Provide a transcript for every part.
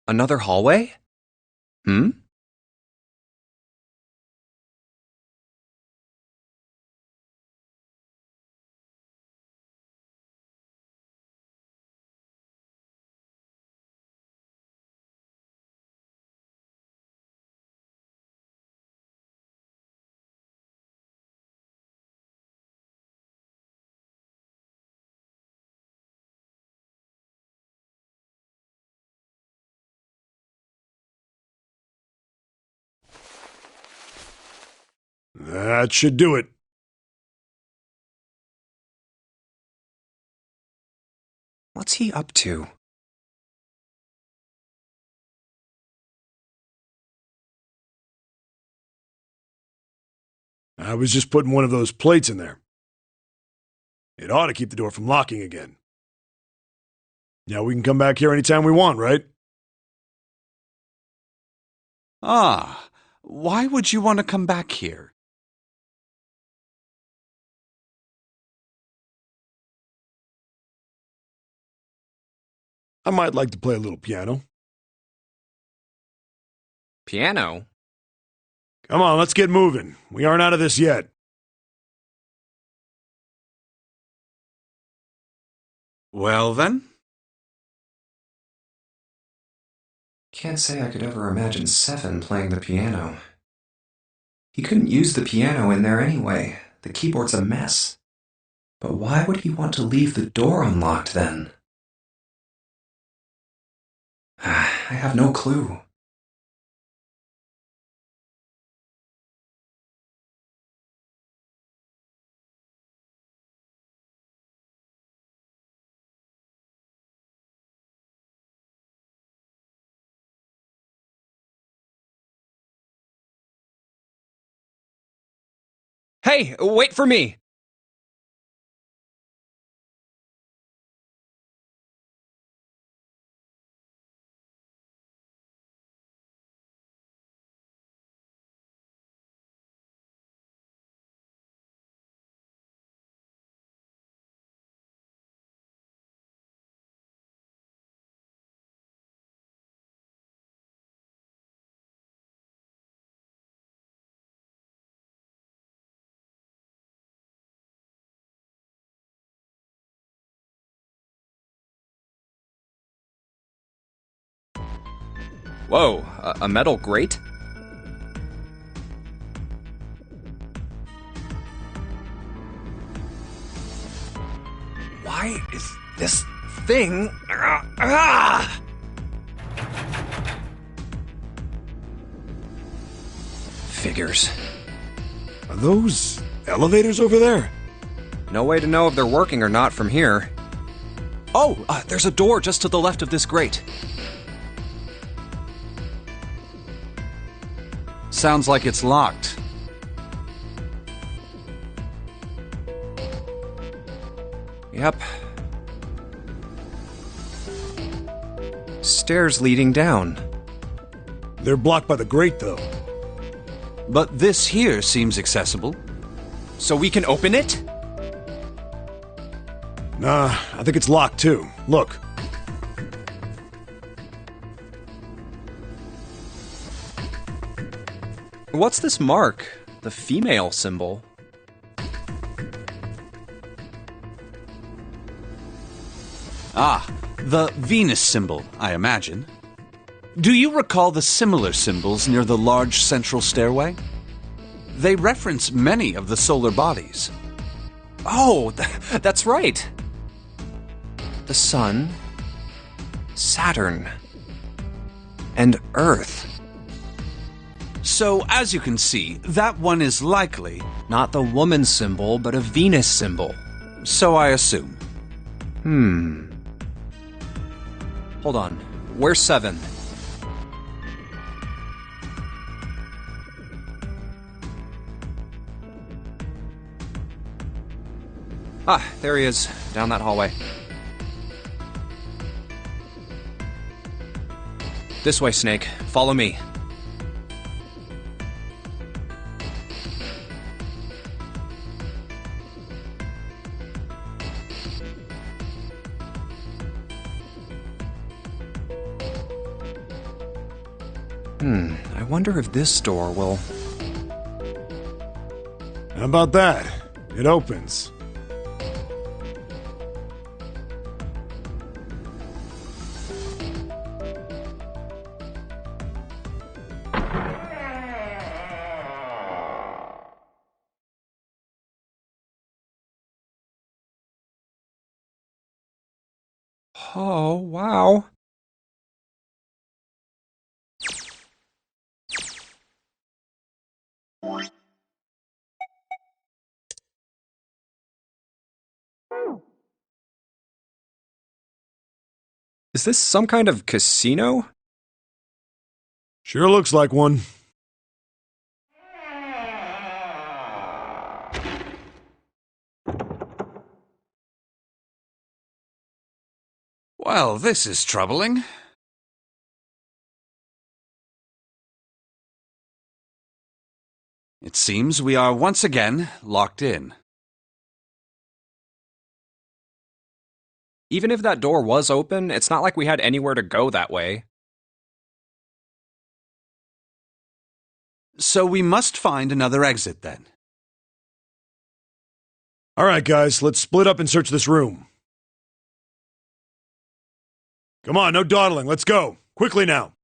Another hallway? Hmm? That should do it. What's he up to? I was just putting one of those plates in there. It ought to keep the door from locking again. Now we can come back here anytime we want, right? Ah, why would you want to come back here? I might like to play a little piano. Piano? Come on, let's get moving. We aren't out of this yet. Well then? Can't say I could ever imagine Seven playing the piano. He couldn't use the piano in there anyway. The keyboard's a mess. But why would he want to leave the door unlocked then? I have no clue. Hey, wait for me! Whoa, a metal grate? Why is this thing... Figures. Are those elevators over there? No way to know if they're working or not from here. Oh, there's a door just to the left of this grate. Sounds like it's locked. Yep. Stairs leading down. They're blocked by the grate, though. But this here seems accessible. So we can open it? Nah, I think it's locked, too. Look. What's this mark? The female symbol. Ah, the Venus symbol, I imagine. Do you recall the similar symbols near the large central stairway? They reference many of the solar bodies. Oh, that's right. The Sun, Saturn, and Earth. So, as you can see, that one is likely... Not the woman symbol, but a Venus symbol. So I assume. Hold on. Where's 7? Ah, there he is, down that hallway. This way, Snake. Follow me. I wonder if this door will... How about that? It opens. Oh, wow. Is this some kind of casino? Sure looks like one. Well, this is troubling. It seems we are once again locked in. Even if that door was open, it's not like we had anywhere to go that way. So we must find another exit then. All right, guys, let's split up and search this room. Come on, no dawdling. Let's go. Quickly now.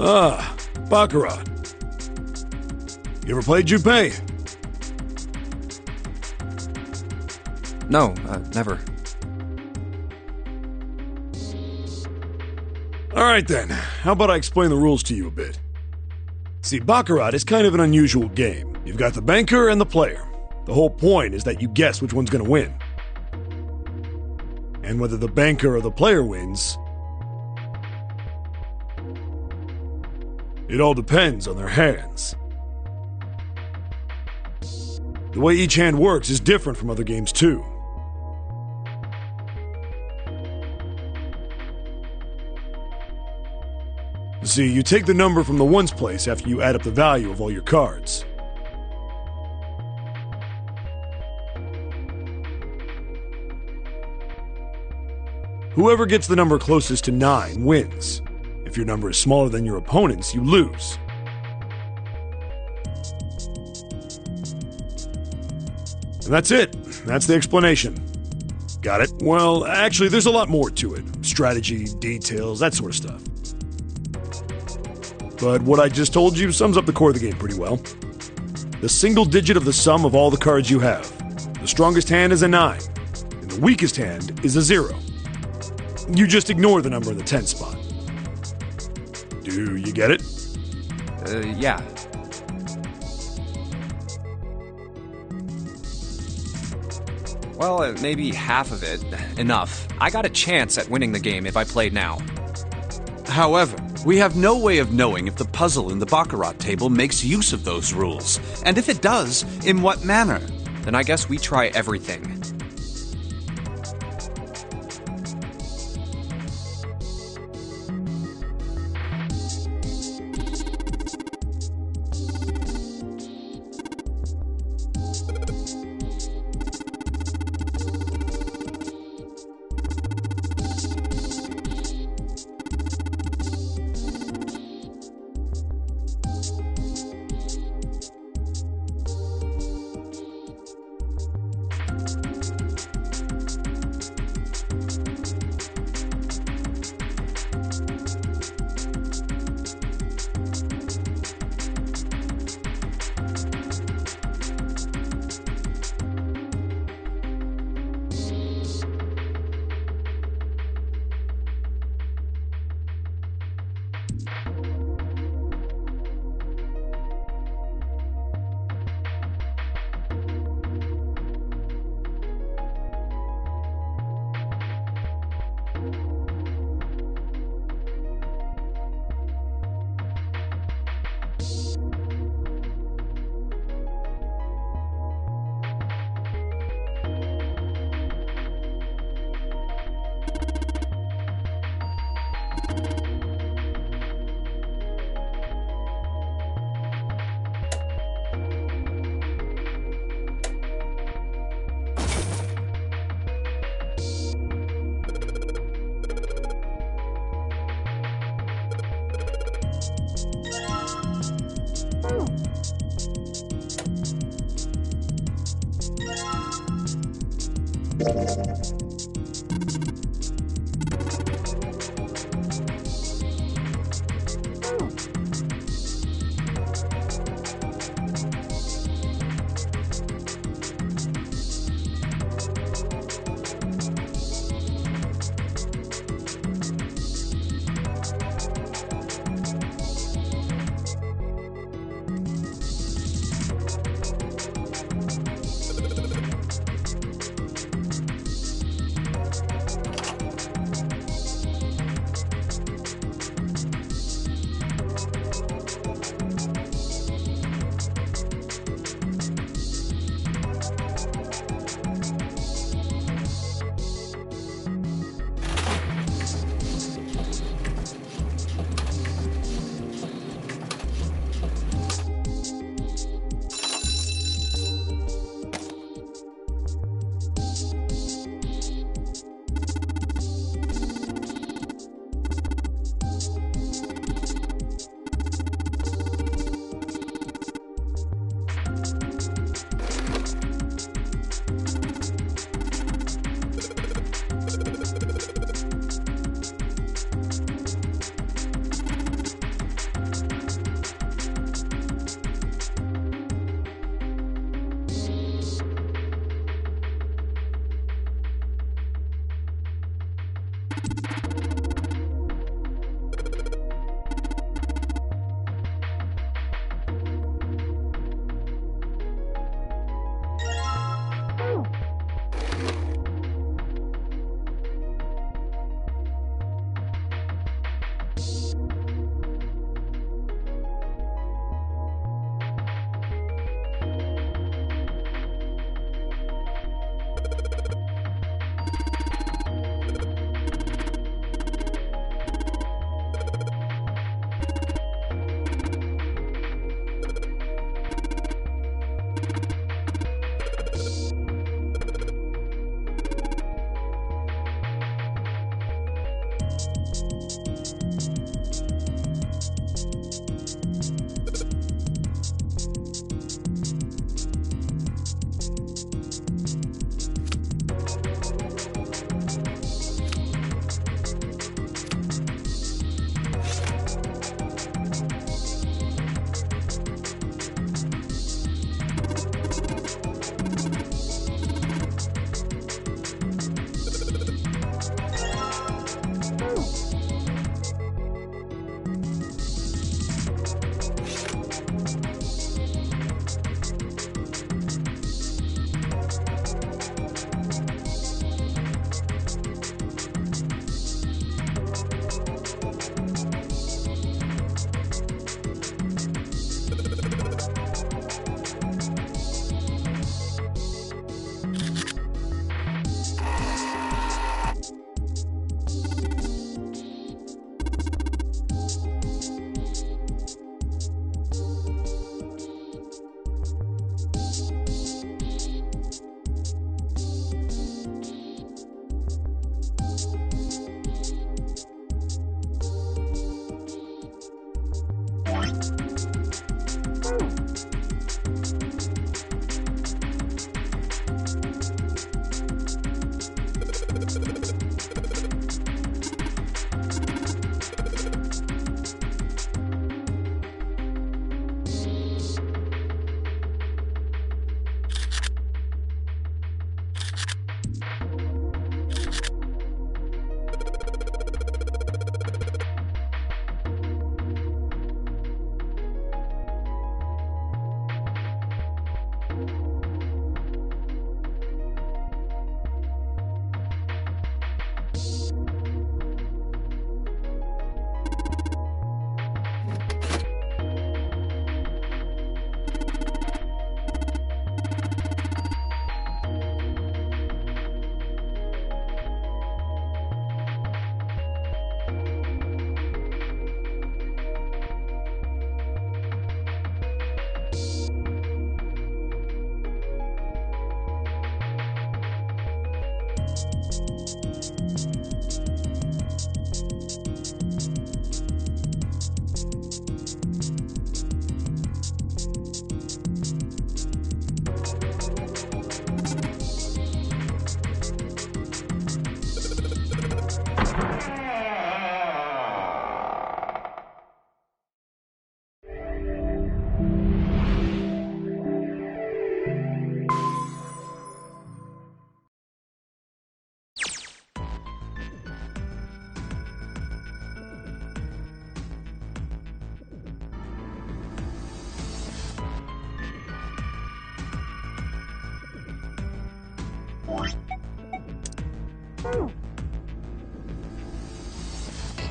Ah, Baccarat. You ever played Junpei? No, never. Alright then, how about I explain the rules to you a bit? See, Baccarat is kind of an unusual game. You've got the banker and the player. The whole point is that you guess which one's gonna win. And whether the banker or the player wins, it all depends on their hands. The way each hand works is different from other games too. See, you take the number from the ones place after you add up the value of all your cards. Whoever gets the number closest to 9 wins. If your number is smaller than your opponent's, you lose. And that's it. That's the explanation. Got it? Well, actually, there's a lot more to it. Strategy, details, that sort of stuff. But what I just told you sums up the core of the game pretty well. The single digit of the sum of all the cards you have. The strongest hand is a 9, and the weakest hand is a 0. You just ignore the number in the 10 spot. Do you get it? Yeah. Well, maybe half of it. Enough. I got a chance at winning the game if I played now. However, we have no way of knowing if the puzzle in the Baccarat table makes use of those rules, and if it does, in what manner. Then I guess we try everything.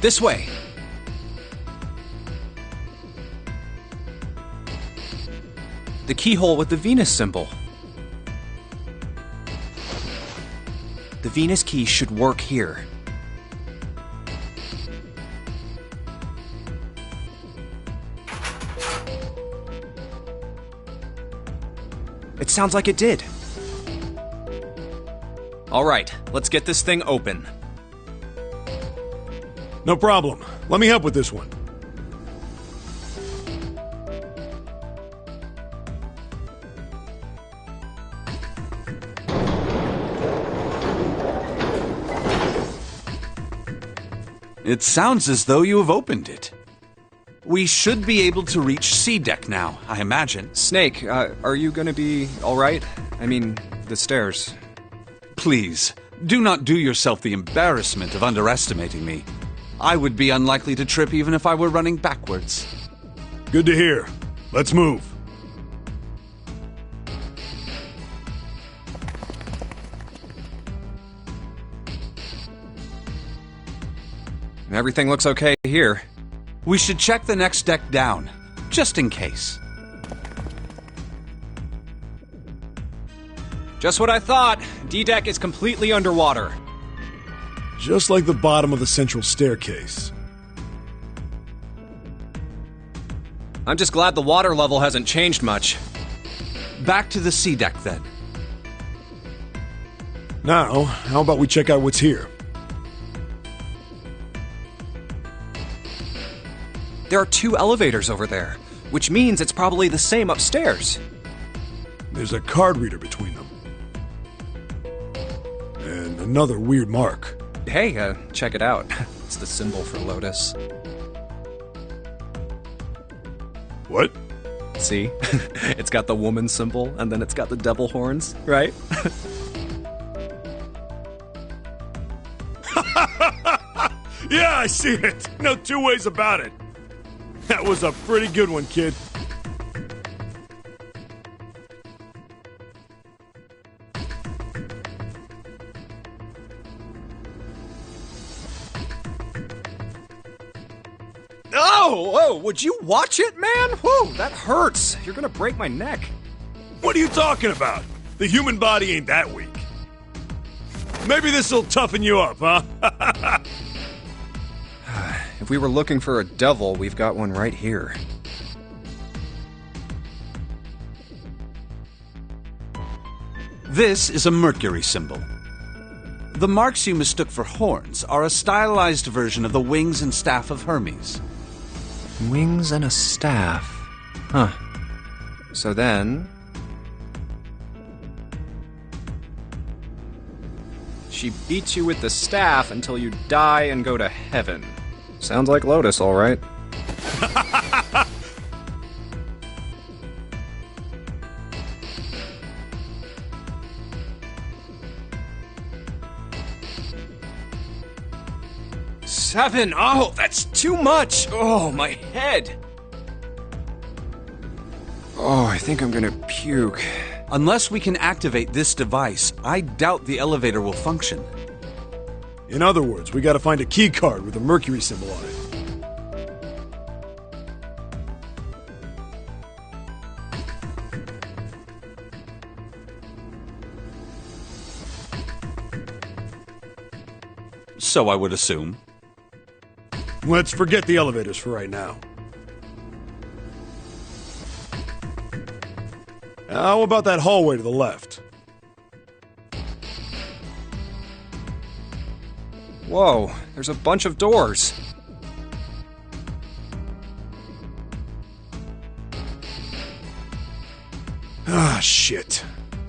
This way! The keyhole with the Venus symbol. The Venus key should work here. It sounds like it did. All right, let's get this thing open. No problem. Let me help with this one. It sounds as though you have opened it. We should be able to reach C deck now, I imagine. Snake, are you gonna be all right? I mean, the stairs. Please, do not do yourself the embarrassment of underestimating me. I would be unlikely to trip even if I were running backwards. Good to hear. Let's move. Everything looks okay here. We should check the next deck down, just in case. Just what I thought. D-deck is completely underwater. Just like the bottom of the central staircase. I'm just glad the water level hasn't changed much. Back to the C deck then. Now, how about we check out what's here? There are 2 elevators over there, which means it's probably the same upstairs. There's a card reader between them. And another weird mark. Hey, check it out. It's the symbol for Lotus. What? See? It's got the woman symbol, and then it's got the devil horns, right? Yeah, I see it. No two ways about it. That was a pretty good one, kid. Oh, would you watch it, man? Whoa, that hurts. You're gonna break my neck. What are you talking about? The human body ain't that weak. Maybe this'll toughen you up, huh? If we were looking for a devil, we've got one right here. This is a Mercury symbol. The marks you mistook for horns are a stylized version of the wings and staff of Hermes. Wings and a staff. Huh. So then... she beats you with the staff until you die and go to heaven. Sounds like Lotus, all right. Seven! Oh, that's too much! Oh, my head! Oh, I think I'm gonna puke. Unless we can activate this device, I doubt the elevator will function. In other words, we gotta find a key card with a Mercury symbol on it. So I would assume. Let's forget the elevators for right now. How about that hallway to the left? Whoa, there's a bunch of doors. Ah, shit.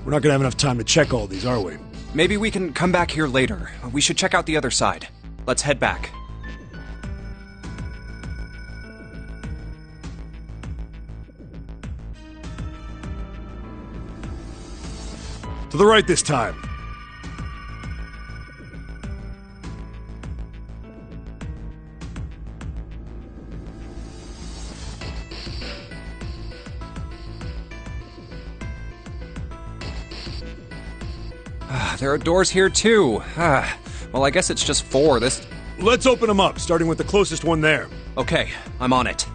We're not gonna have enough time to check all these, are we? Maybe we can come back here later. We should check out the other side. Let's head back. To the right this time. There are doors here too. Well, I guess it's just 4. Let's open them up, starting with the closest one there. Okay, I'm on it.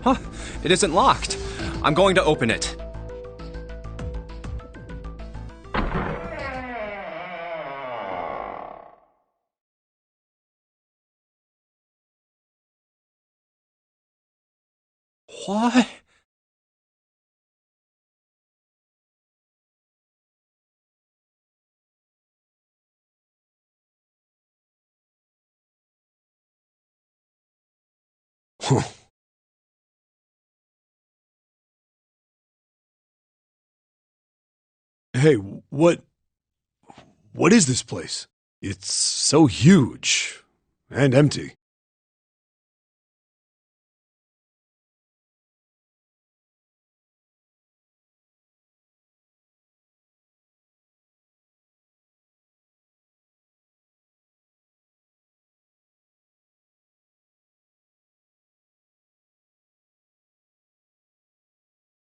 Huh, it isn't locked. I'm going to open it. What? Hey, what is this place? It's so huge and empty.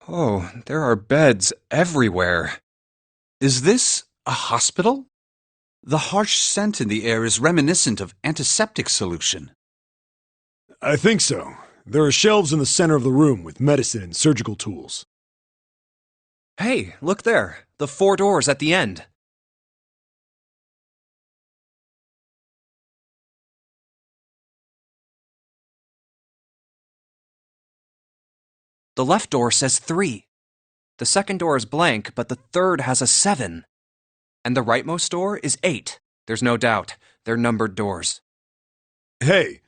Oh, there are beds everywhere. Is this a hospital? The harsh scent in the air is reminiscent of antiseptic solution. I think so. There are shelves in the center of the room with medicine and surgical tools. Hey, look there. The 4 doors at the end. The left door says 3. The second door is blank, but the third has a 7. And the rightmost door is 8. There's no doubt. They're numbered doors. Hey,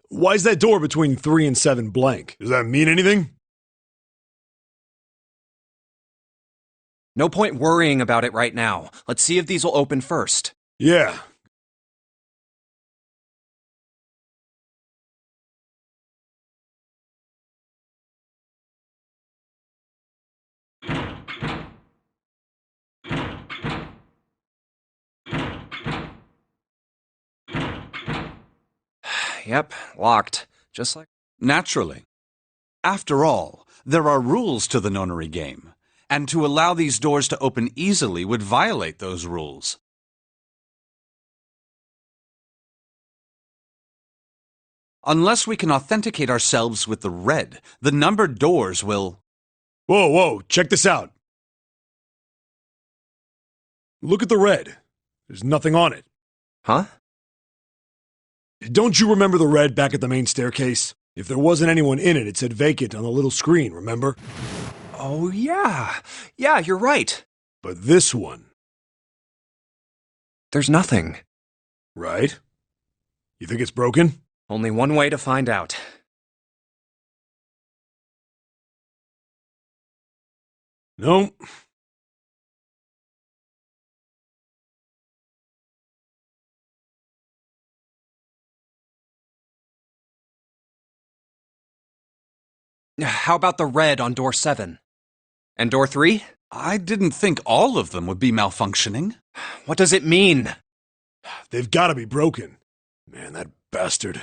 why is that door between 3 and 7 blank? Does that mean anything? No point worrying about it right now. Let's see if these will open first. Yeah. Yep, locked. Just like... Naturally. After all, there are rules to the nonary game, and to allow these doors to open easily would violate those rules. Unless we can authenticate ourselves with the red, the numbered doors will... Whoa, check this out. Look at the red. There's nothing on it. Huh? Don't you remember the red back at the main staircase? If there wasn't anyone in it, it said vacant on the little screen, remember? Oh, yeah. Yeah, you're right. But this one... There's nothing. Right? You think it's broken? Only one way to find out. No. How about the red on door 7? And door 3? I didn't think all of them would be malfunctioning. What does it mean? They've got to be broken. Man, that bastard.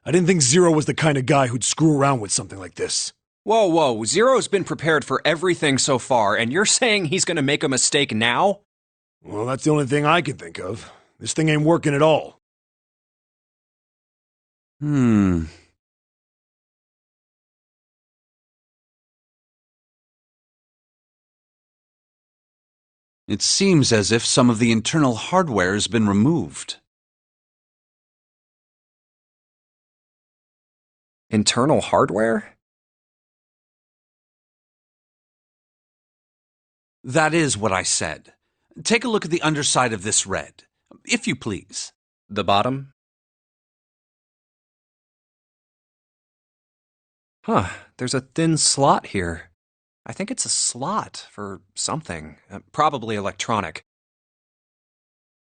I didn't think Zero was the kind of guy who'd screw around with something like this. Whoa. Zero's been prepared for everything so far, and you're saying he's gonna make a mistake now? Well, that's the only thing I can think of. This thing ain't working at all. It seems as if some of the internal hardware has been removed. Internal hardware? That is what I said. Take a look at the underside of this red, if you please. The bottom? Huh, there's a thin slot here. I think it's a slot for something, probably electronic.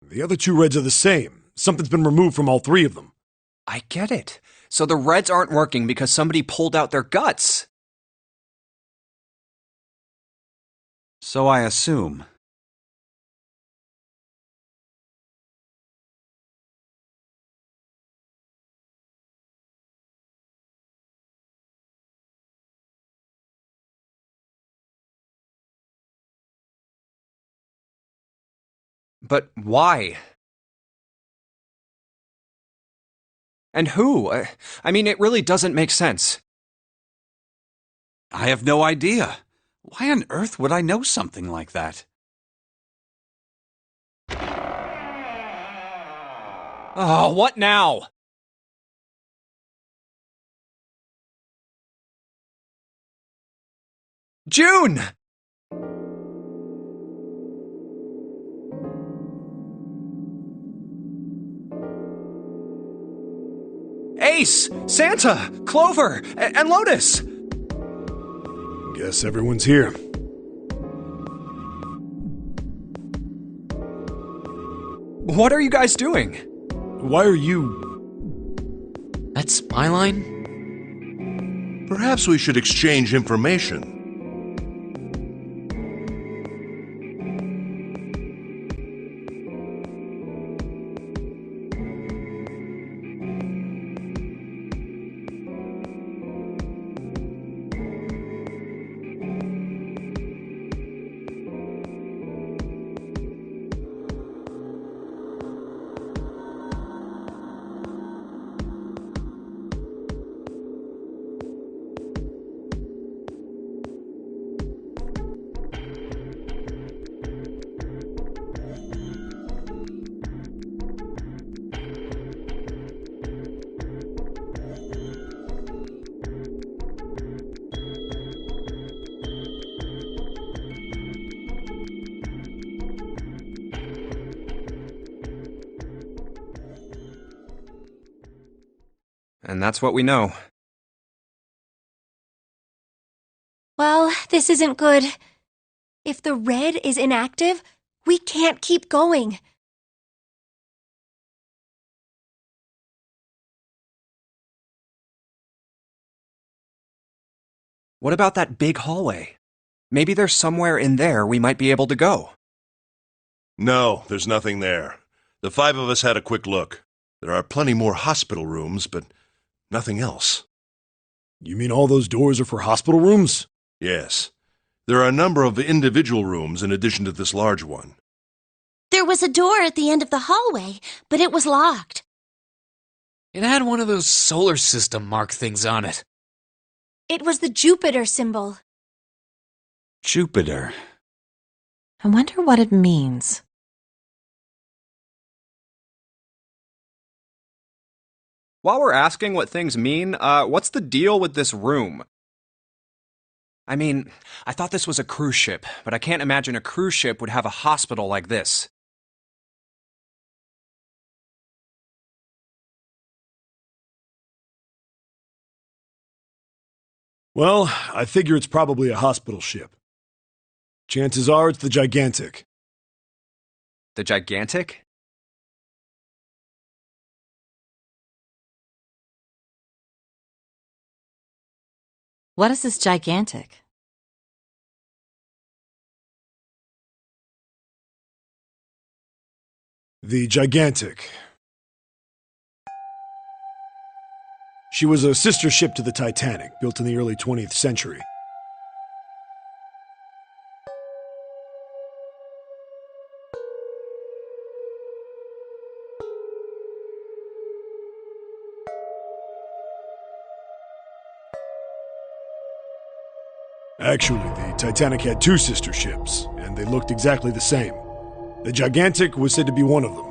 The other 2 reds are the same. Something's been removed from all 3 of them. I get it. So the reds aren't working because somebody pulled out their guts. So I assume. But why? And who? I mean, it really doesn't make sense. I have no idea. Why on earth would I know something like that? Oh, what now? June! Ace! Santa! Clover! And Lotus! Guess everyone's here. What are you guys doing? Why are you... That's my line? Perhaps we should exchange information. And that's what we know. Well, this isn't good. If the red is inactive, we can't keep going. What about that big hallway? Maybe there's somewhere in there we might be able to go. No, there's nothing there. The 5 of us had a quick look. There are plenty more hospital rooms, but nothing else. You mean all those doors are for hospital rooms? Yes. There are a number of individual rooms in addition to this large one. There was a door at the end of the hallway, but it was locked. It had one of those solar system mark things on it. It was the Jupiter symbol. Jupiter. I wonder what it means. While we're asking what things mean, what's the deal with this room? I mean, I thought this was a cruise ship, but I can't imagine a cruise ship would have a hospital like this. Well, I figure it's probably a hospital ship. Chances are it's the Gigantic. The Gigantic? What is this Gigantic? The Gigantic. She was a sister ship to the Titanic, built in the early 20th century. Actually, the Titanic had 2 sister ships, and they looked exactly the same. The Gigantic was said to be one of them.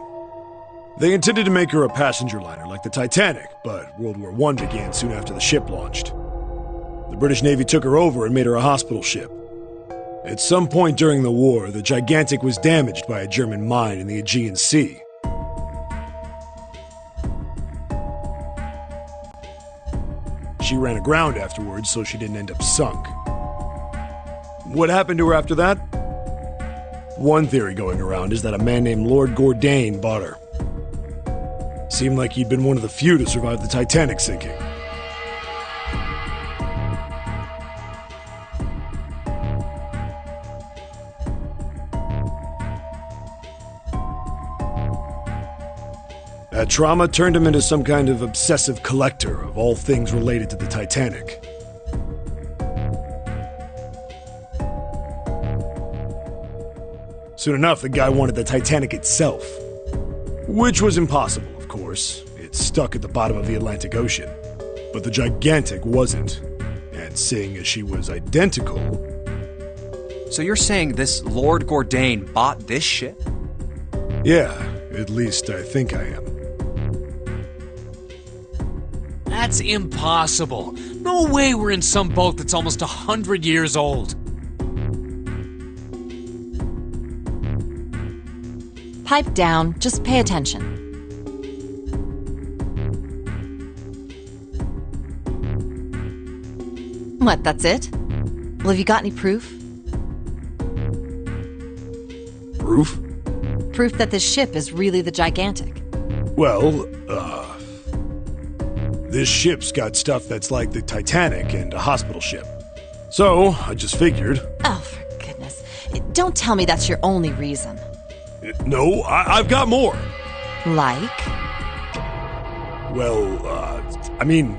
They intended to make her a passenger liner like the Titanic, but World War I began soon after the ship launched. The British Navy took her over and made her a hospital ship. At some point during the war, the Gigantic was damaged by a German mine in the Aegean Sea. She ran aground afterwards, so she didn't end up sunk. What happened to her after that? One theory going around is that a man named Lord Gordain bought her. Seemed like he'd been one of the few to survive the Titanic sinking. That trauma turned him into some kind of obsessive collector of all things related to the Titanic. Soon enough, the guy wanted the Titanic itself. Which was impossible, of course. It's stuck at the bottom of the Atlantic Ocean. But the Gigantic wasn't. And seeing as she was identical... So you're saying this Lord Gordain bought this ship? Yeah, at least I think I am. That's impossible. No way we're in some boat that's almost 100 years old. Pipe down, just pay attention. What, that's it? Well, have you got any proof? Proof? Proof that this ship is really the Gigantic. Well, this ship's got stuff that's like the Titanic and a hospital ship. So, I just figured... Oh, for goodness. Don't tell me that's your only reason. No, I've got more. Like? Well, I mean...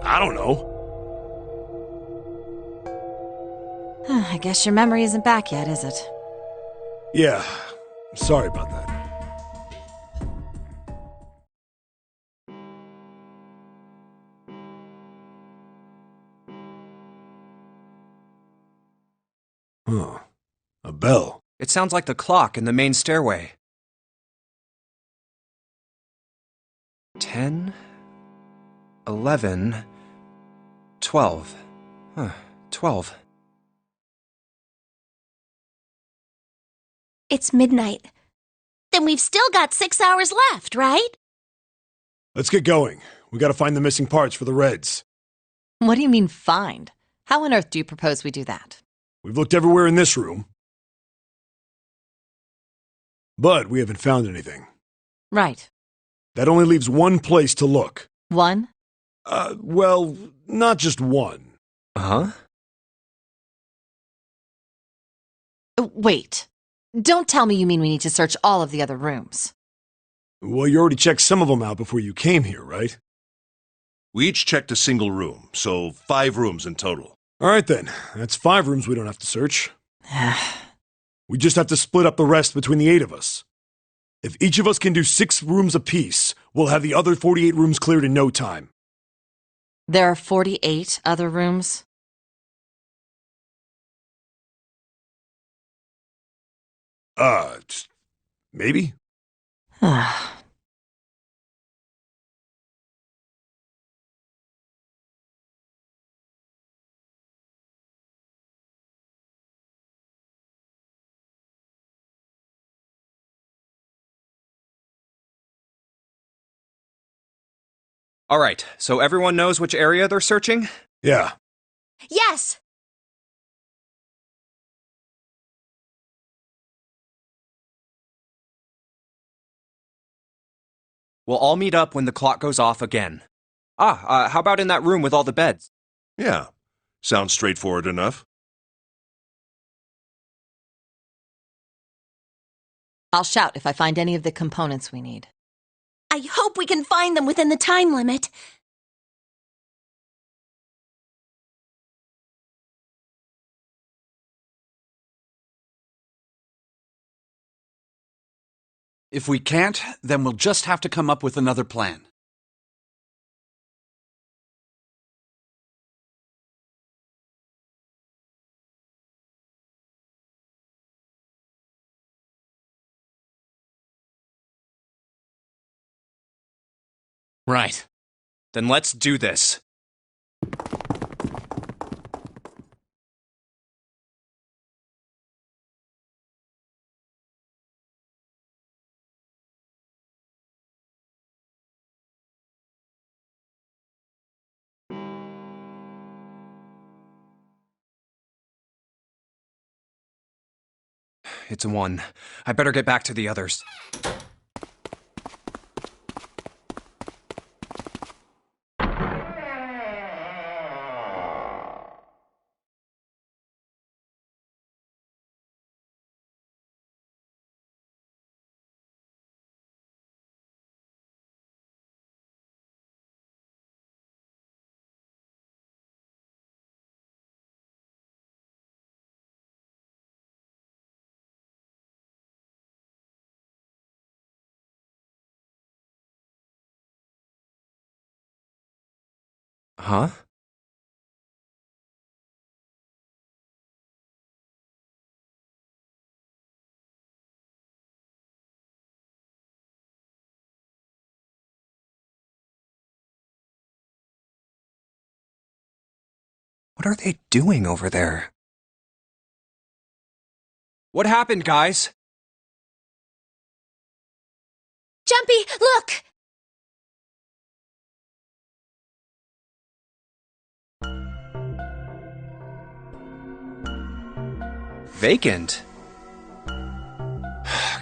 I don't know. I guess your memory isn't back yet, is it? Yeah, sorry about that. Huh. A bell. It sounds like the clock in the main stairway. 10, 11, 12. 12. It's midnight. Then we've still got 6 hours left, right? Let's get going. We gotta find the missing parts for the Reds. What do you mean, find? How on earth do you propose we do that? We've looked everywhere in this room. But we haven't found anything. Right. That only leaves one place to look. One? Well, not just one. Huh? Wait. Don't tell me you mean we need to search all of the other rooms. Well, you already checked some of them out before you came here, right? We each checked a single room, so 5 rooms in total. All right then. That's 5 rooms we don't have to search. We just have to split up the rest between the 8 of us. If each of us can do 6 rooms apiece, we'll have the other 48 rooms cleared in no time. There are 48 other rooms? Maybe? All right, so everyone knows which area they're searching? Yeah. Yes! We'll all meet up when the clock goes off again. How about in that room with all the beds? Yeah, sounds straightforward enough. I'll shout if I find any of the components we need. I hope we can find them within the time limit. If we can't, then we'll just have to come up with another plan. Right. Then let's do this. It's a 1. I better get back to the others. Huh? What are they doing over there? What happened, guys? Jumpy, look! Vacant?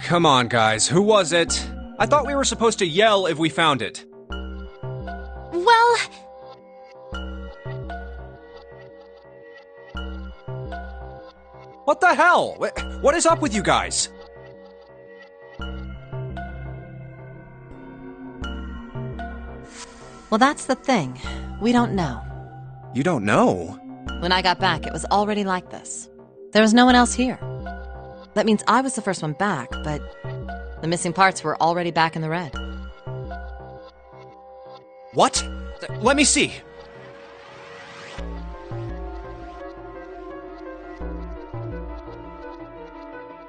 Come on, guys. Who was it? I thought we were supposed to yell if we found it. Well... What the hell? What is up with you guys? Well, that's the thing. We don't know. You don't know? When I got back, it was already like this. There was no one else here. That means I was the first one back, but the missing parts were already back in the red. What? Let me see.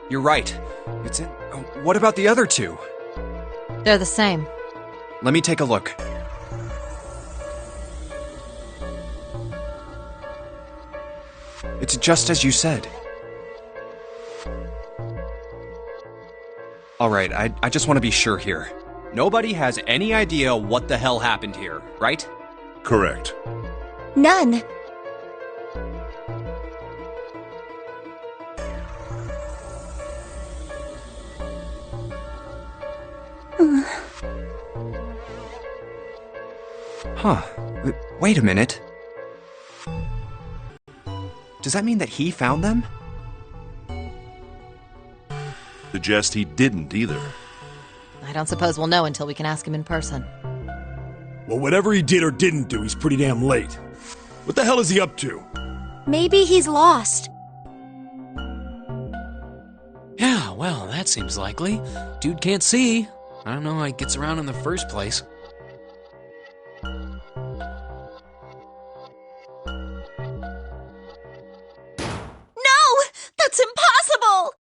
You're right. It's in... What about the other two? They're the same. Let me take a look. It's just as you said. Alright, I just want to be sure here. Nobody has any idea what the hell happened here, right? Correct. None. Huh. Wait a minute. Does that mean that he found them? Suggest he didn't either. I don't suppose we'll know until we can ask him in person. Well, whatever he did or didn't do, he's pretty damn late. What the hell is he up to? Maybe he's lost. Yeah, well, that seems likely. Dude can't see. I don't know how he gets around in the first place. No! That's impossible!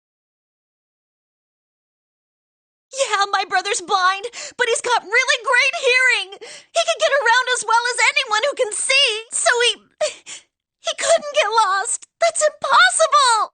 Yeah, my brother's blind, but he's got really great hearing. He can get around as well as anyone who can see, so he couldn't get lost. That's impossible!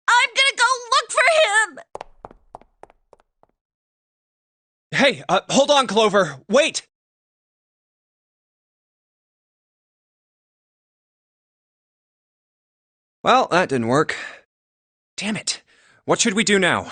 I'm gonna go look for him! Hey, hold on, Clover. Wait! Well, that didn't work. Damn it. What should we do now?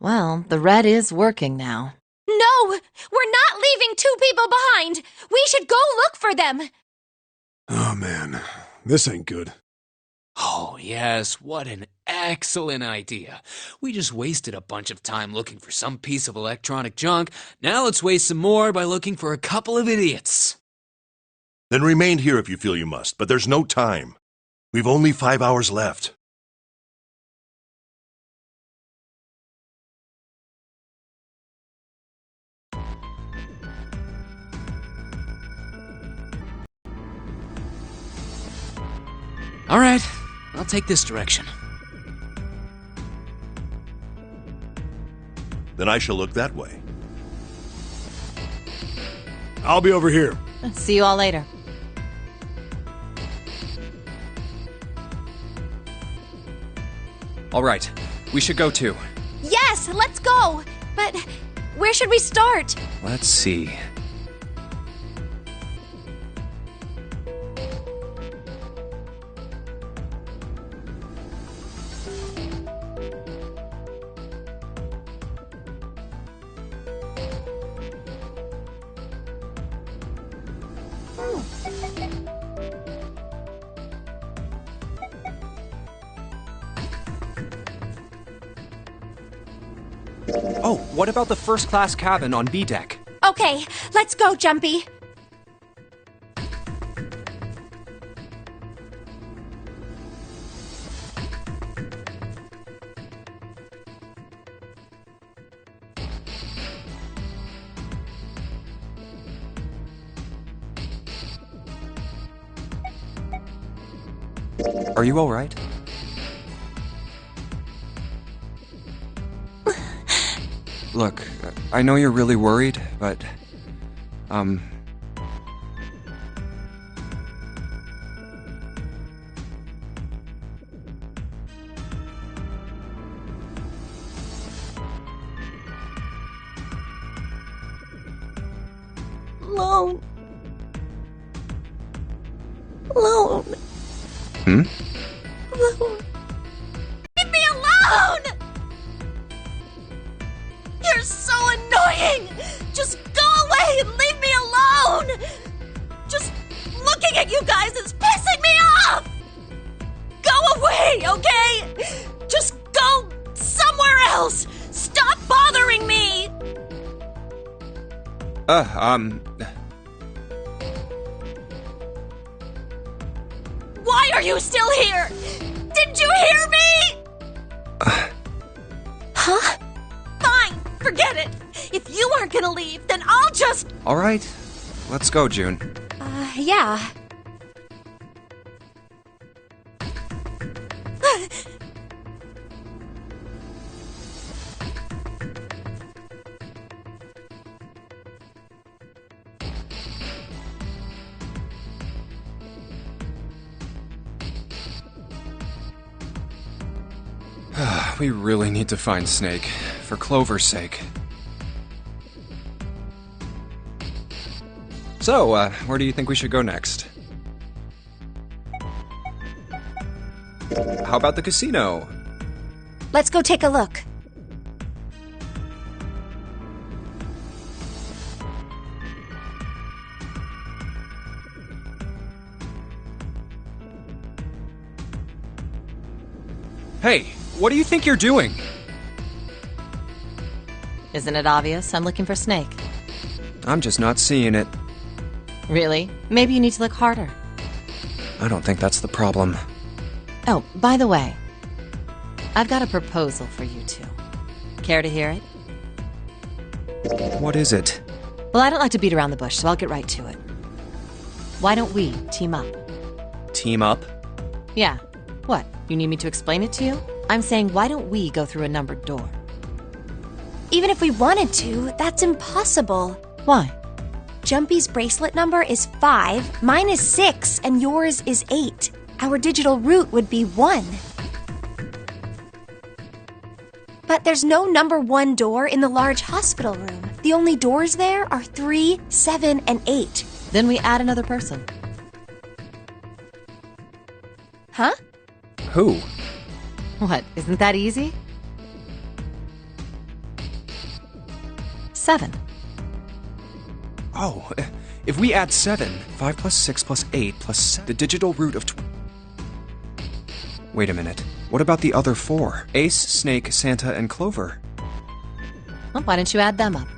Well, the red is working now. No! We're not leaving two people behind! We should go look for them! Oh, man. This ain't good. Oh, yes, what an excellent idea. We just wasted a bunch of time looking for some piece of electronic junk. Now let's waste some more by looking for a couple of idiots. Then remain here if you feel you must, but there's no time. We've only 5 hours left. All right, I'll take this direction. Then I shall look that way. I'll be over here. See you all later. All right, we should go too. Yes, let's go! But where should we start? Let's see. Oh, what about the first-class cabin on B deck? Okay, let's go, Jumpy. Are you all right? Look, I know you're really worried, but, Lone. Lone. Hmm? Lone. Leave me alone! You're so annoying! Just go away and leave me alone! Just looking at you guys is pissing me off! Go away, okay? Just go somewhere else! Stop bothering me! Why are you still here? Didn't you hear me? Huh? Fine, forget it. If you aren't gonna leave, then I'll just... all right. Let's go, June. Yeah. We really need to find Snake, for Clover's sake. So, where do you think we should go next? How about the casino? Let's go take a look. Hey, what do you think you're doing? Isn't it obvious? I'm looking for Snake. I'm just not seeing it. Really? Maybe you need to look harder. I don't think that's the problem. Oh, by the way, I've got a proposal for you two. Care to hear it? What is it? Well, I don't like to beat around the bush, so I'll get right to it. Why don't we team up? Team up? Yeah. What? You need me to explain it to you? I'm saying, why don't we go through a numbered door? Even if we wanted to, that's impossible. Why? Jumpy's bracelet number is 5, mine is 6, and yours is 8. Our digital root would be 1. But there's no number 1 door in the large hospital room. The only doors there are 3, 7, and 8. Then we add another person. Huh? Who? What, isn't that easy? 7. Oh, if we add 7, 5 plus 6 plus 8 plus 7, the digital root of... Wait a minute. What about the other 4? Ace, Snake, Santa, and Clover. Well, why don't you add them up?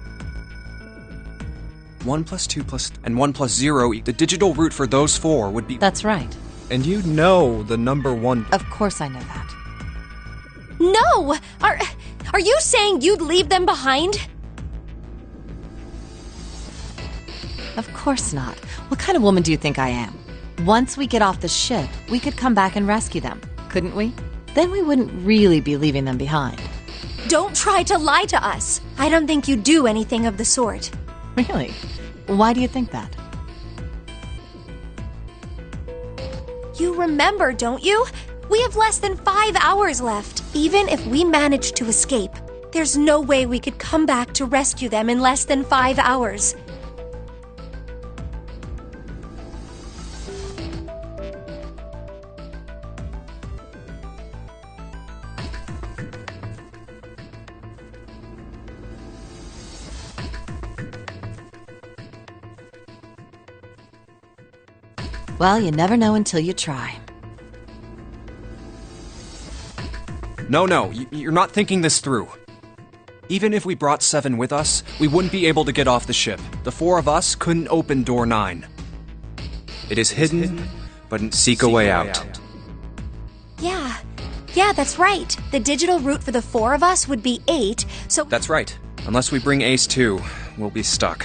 1 plus 2 plus... and 1 plus 0, the digital root for those 4 would be... That's right. And you know the number 1... Of course I know that. No! Are you saying you'd leave them behind? Of course not. What kind of woman do you think I am? Once we get off the ship, we could come back and rescue them, couldn't we? Then we wouldn't really be leaving them behind. Don't try to lie to us. I don't think you do anything of the sort. Really? Why do you think that? remember, don't you? We have less than 5 hours left. Even if we manage to escape, there's no way we could come back to rescue them in less than 5 hours. Well, you never know until you try. No, you're not thinking this through. Even if we brought 7 with us, we wouldn't be able to get off the ship. The 4 of us couldn't open door 9. It is hidden, but seek a way out. Yeah, that's right. The digital route for the 4 of us would be 8, so... That's right. Unless we bring Ace too, we'll be stuck.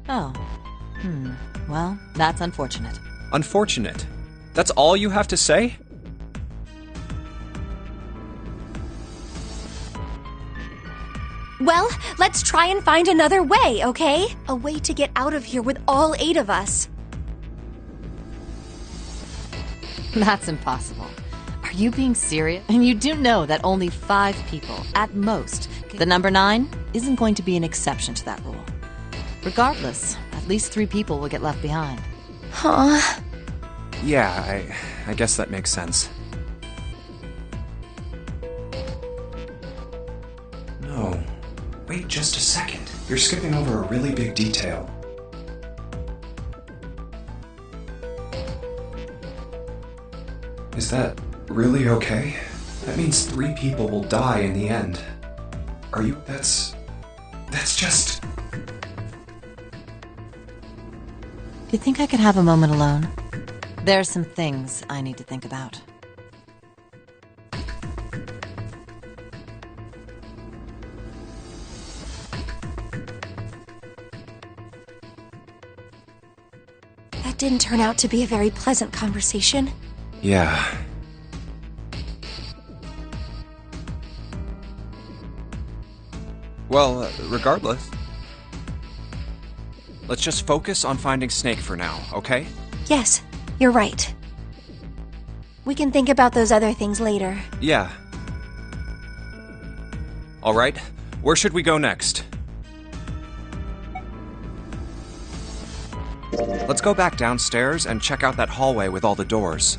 Oh. Well, that's unfortunate. Unfortunate? That's all you have to say? Well, let's try and find another way, okay? A way to get out of here with all 8 of us. That's impossible. Are you being serious? And you do know that only 5 people, at most. The number 9 isn't going to be an exception to that rule. Regardless, at least 3 people will get left behind. Huh? Yeah, I guess that makes sense. No. Wait just a second. You're skipping over a really big detail. Is that really okay? That means 3 people will die in the end. Are you... That's just... Do you think I could have a moment alone? There are some things I need to think about. That didn't turn out to be a very pleasant conversation. Yeah. Well, regardless. Let's just focus on finding Snake for now, okay? Yes, you're right. We can think about those other things later. Yeah. Alright, where should we go next? Let's go back downstairs and check out that hallway with all the doors.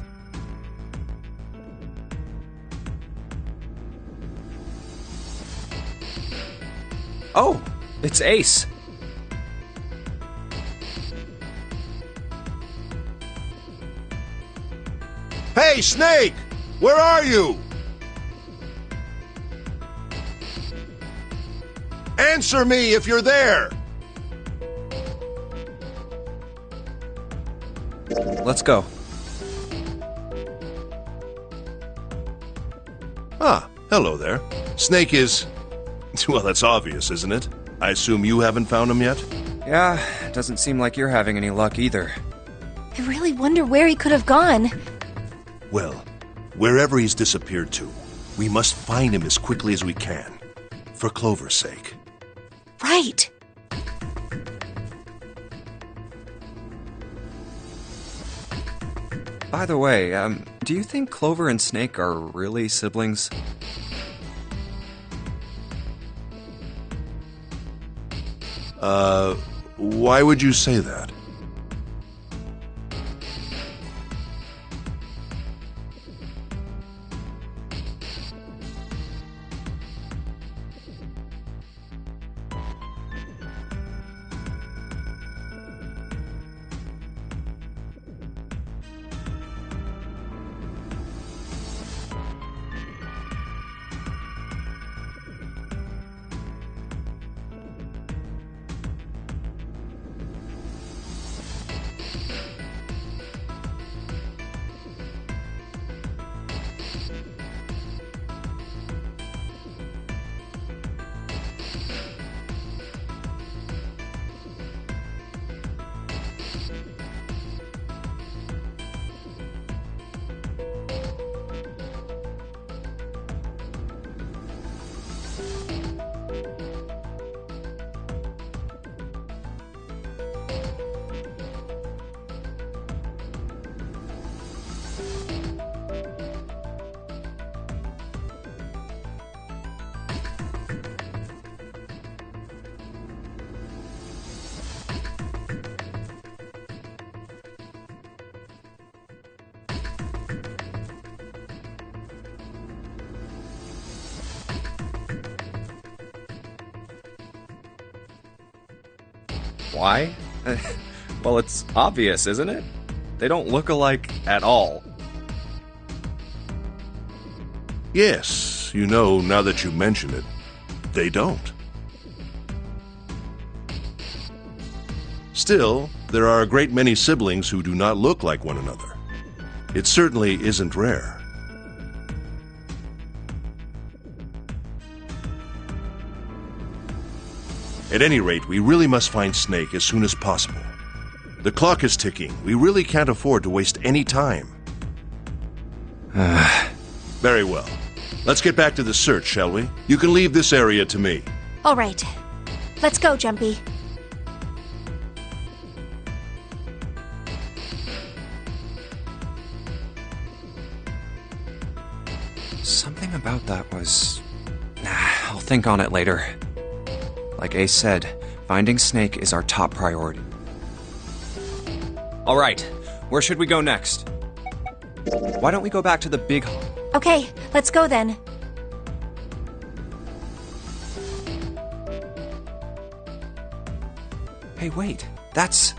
Oh, it's Ace. Hey, Snake! Where are you? Answer me if you're there! Let's go. Ah, hello there. Snake is... Well, that's obvious, isn't it? I assume you haven't found him yet? Yeah, doesn't seem like you're having any luck either. I really wonder where he could have gone. Well, wherever he's disappeared to, we must find him as quickly as we can. For Clover's sake. Right. By the way, do you think Clover and Snake are really siblings? Why would you say that? Why? Well, it's obvious, isn't it? They don't look alike at all. Yes, you know, now that you mention it, they don't. Still, there are a great many siblings who do not look like one another. It certainly isn't rare. At any rate, we really must find Snake as soon as possible. The clock is ticking. We really can't afford to waste any time. Very well. Let's get back to the search, shall we? You can leave this area to me. All right. Let's go, Jumpy. Something about that was... I'll think on it later. Like Ace said, finding Snake is our top priority. All right, where should we go next? Why don't we go back to the big hall? Okay, let's go then. Hey, wait, that's...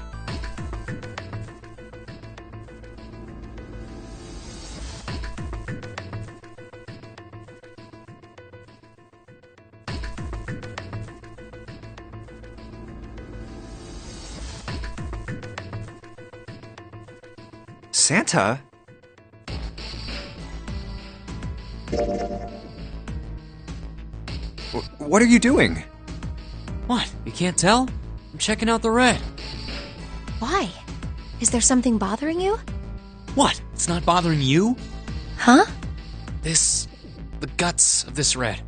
Santa? What are you doing? What? You can't tell? I'm checking out the red. Why? Is there something bothering you? What? It's not bothering you? Huh? The guts of this red.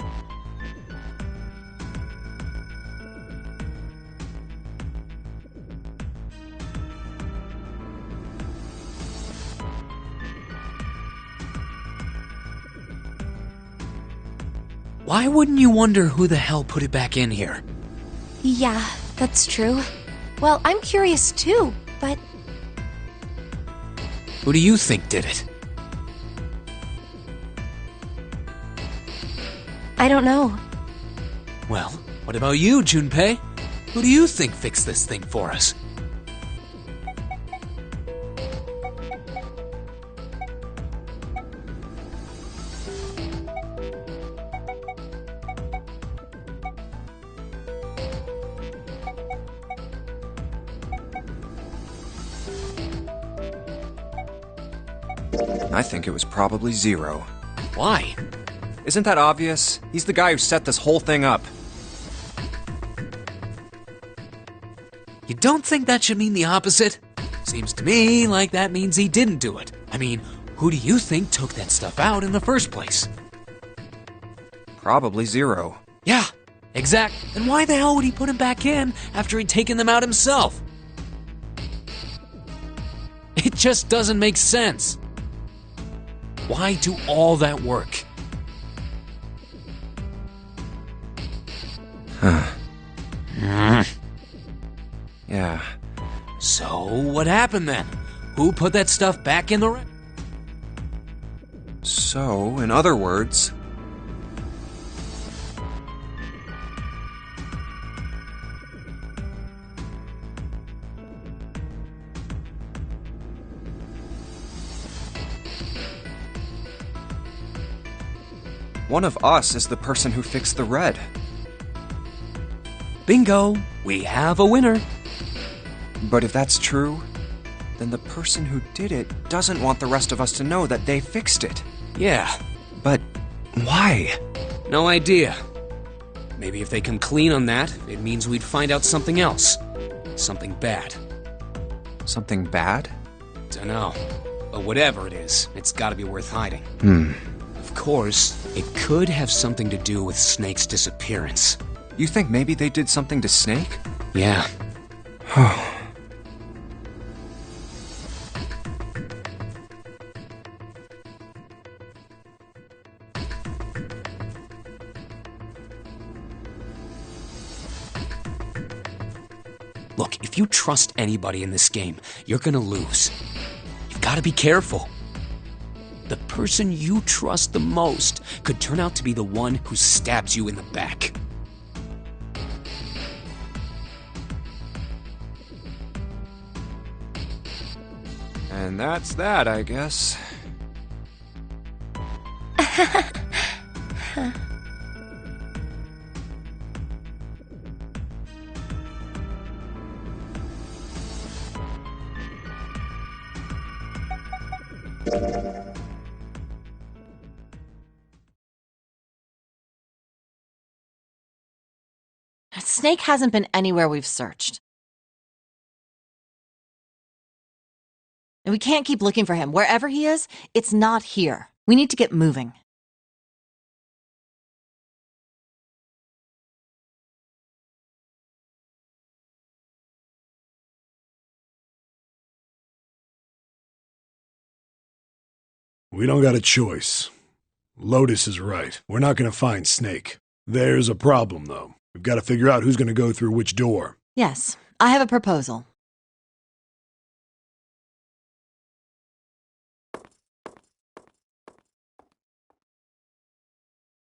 Why wouldn't you wonder who the hell put it back in here? Yeah, that's true. Well, I'm curious too, but... Who do you think did it? I don't know. Well, what about you, Junpei? Who do you think fixed this thing for us? I think it was probably Zero. Why? Isn't that obvious? He's the guy who set this whole thing up. You don't think that should mean the opposite? Seems to me like that means he didn't do it. I mean, who do you think took that stuff out in the first place? Probably Zero. Yeah, exact. And why the hell would he put him back in after he'd taken them out himself? It just doesn't make sense. Why do all that work? Yeah. So, what happened then? Who put that stuff back in the red? So, in other words... one of us is the person who fixed the red. Bingo! We have a winner. But if that's true, then the person who did it doesn't want the rest of us to know that they fixed it. Yeah. But why? No idea. Maybe if they come clean on that, it means we'd find out something else. Something bad. Something bad? Dunno. But whatever it is, it's gotta be worth hiding. Of course, it could have something to do with Snake's disappearance. You think maybe they did something to Snake? Yeah. Look, if you trust anybody in this game, you're gonna lose. You've gotta be careful. The person you trust the most could turn out to be the one who stabs you in the back. And that's that, I guess. Snake hasn't been anywhere we've searched. And we can't keep looking for him. Wherever he is, it's not here. We need to get moving. We don't got a choice. Lotus is right. We're not gonna find Snake. There's a problem, though. We've got to figure out who's gonna go through which door. Yes, I have a proposal.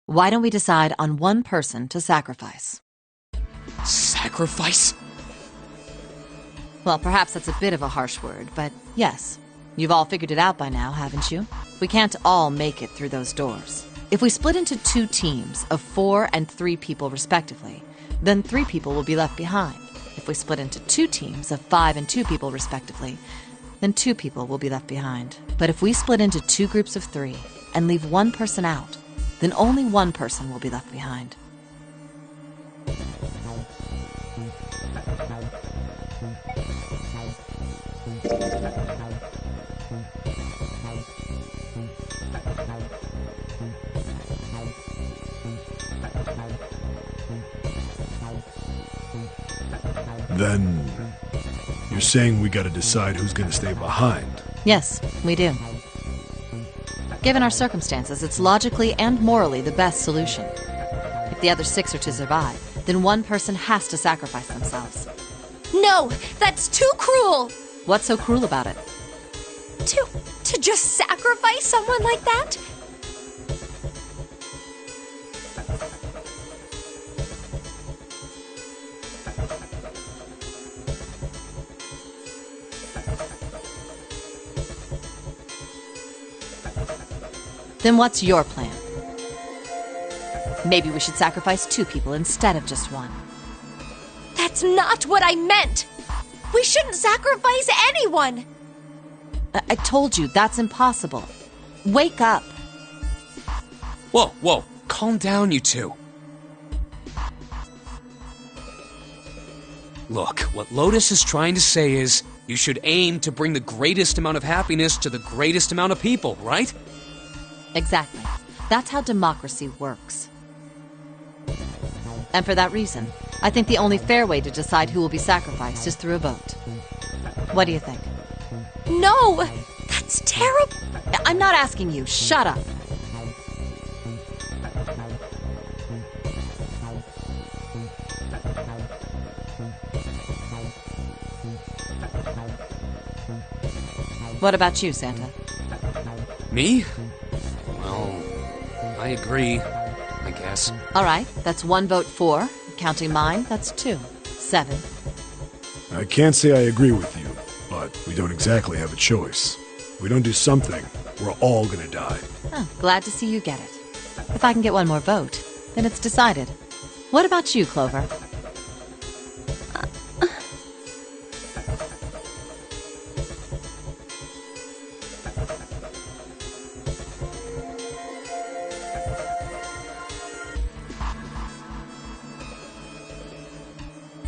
Why don't we decide on one person to sacrifice? Sacrifice? Well, perhaps that's a bit of a harsh word, but yes. You've all figured it out by now, haven't you? We can't all make it through those doors. If we split into 2 teams of 4 and 3 people respectively, then 3 people will be left behind. If we split into 2 teams of 5 and 2 people respectively, then 2 people will be left behind. But if we split into 2 groups of 3 and leave 1 person out, then only 1 person will be left behind. Then you're saying we gotta decide who's gonna stay behind. Yes, we do. Given our circumstances, it's logically and morally the best solution. If the other 6 are to survive, then 1 person has to sacrifice themselves. No, that's too cruel! What's so cruel about it? To just sacrifice someone like that? Then what's your plan? Maybe we should sacrifice 2 people instead of just 1. That's not what I meant! We shouldn't sacrifice anyone! I told you, that's impossible. Wake up. Whoa, calm down, you two. Look, what Lotus is trying to say is, you should aim to bring the greatest amount of happiness to the greatest amount of people, right? Exactly. That's how democracy works. And for that reason, I think the only fair way to decide who will be sacrificed is through a vote. What do you think? No! That's terrible! I'm not asking you. Shut up. What about you, Santa? Me? Well, I agree, I guess. All right, that's 1 vote for. Counting mine, that's 2. 7. I can't say I agree with you, but we don't exactly have a choice. If we don't do something, we're all gonna die. Oh, glad to see you get it. If I can get 1 more vote, then it's decided. What about you, Clover?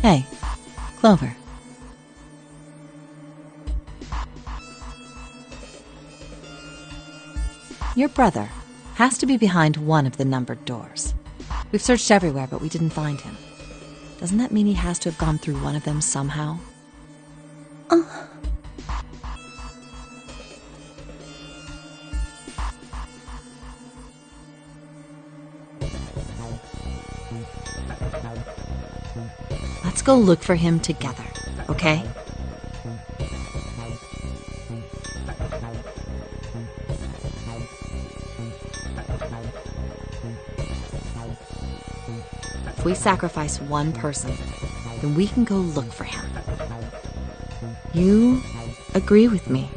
Hey, Clover. Your brother has to be behind one of the numbered doors. We've searched everywhere, but we didn't find him. Doesn't that mean he has to have gone through one of them somehow? Let's go look for him together, okay? If we sacrifice 1 person, then we can go look for him. You agree with me,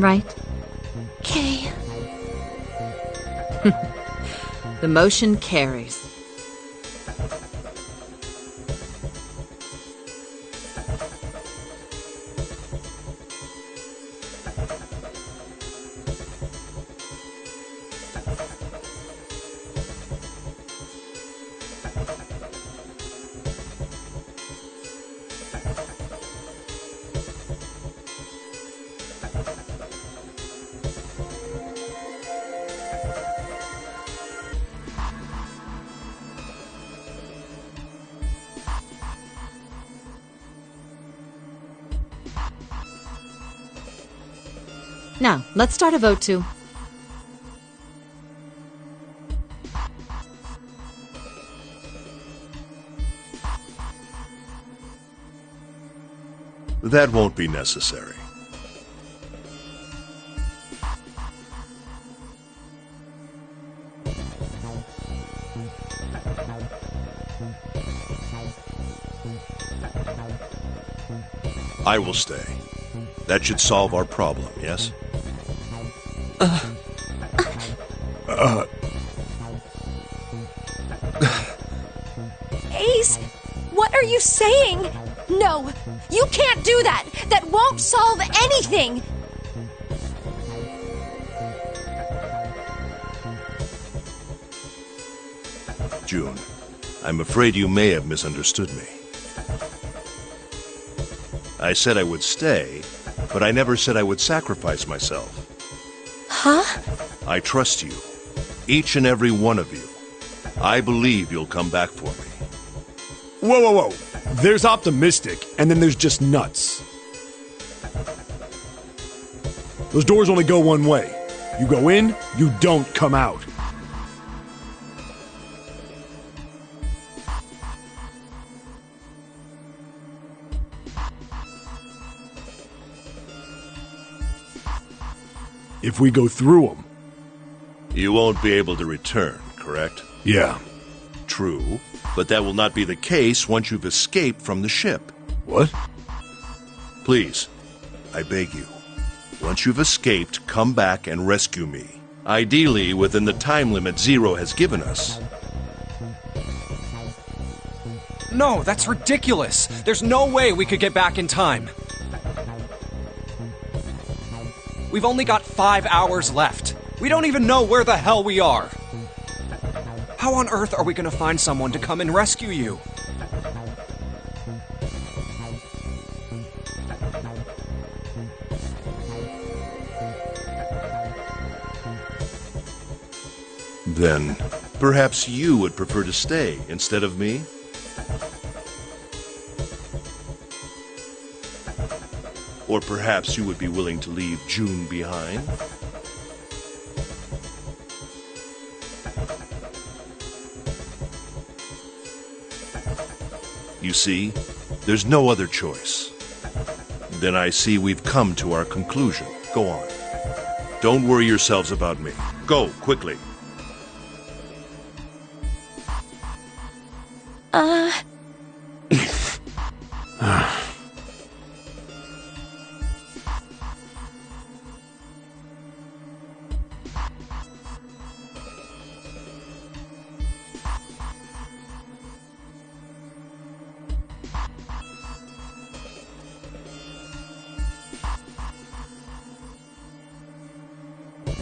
right? Okay. The motion carries. Now, let's start a vote to... That won't be necessary. I will stay. That should solve our problem, yes? Ace, what are you saying? No, you can't do that. That won't solve anything. June, I'm afraid you may have misunderstood me. I said I would stay, but I never said I would sacrifice myself. Huh? I trust you, each and every one of you. I believe you'll come back for me. Whoa, whoa, whoa. There's optimistic, and then there's just nuts. Those doors only go one way. You go in, you don't come out. If we go through them. You won't be able to return, correct? Yeah. True, but that will not be the case once you've escaped from the ship. What? Please, I beg you. Once you've escaped, come back and rescue me. Ideally, within the time limit Zero has given us. No, that's ridiculous. There's no way we could get back in time. We've only got 5 hours left. We don't even know where the hell we are. How on earth are we gonna find someone to come and rescue you? Then, perhaps you would prefer to stay instead of me? Or perhaps you would be willing to leave June behind? You see, there's no other choice. Then I see we've come to our conclusion. Go on. Don't worry yourselves about me. Go, quickly.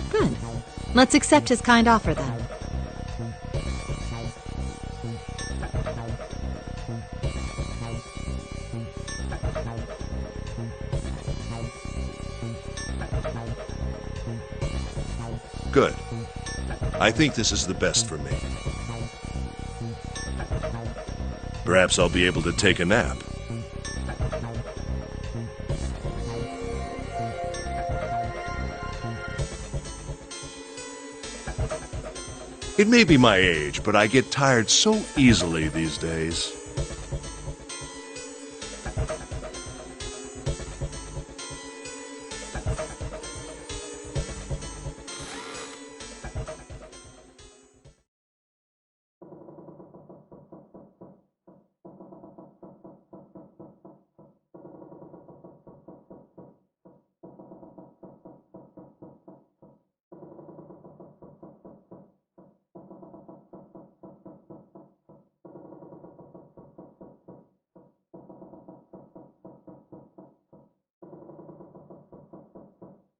Good. Let's accept his kind offer then. Good. I think this is the best for me. Perhaps I'll be able to take a nap. It may be my age, but I get tired so easily these days.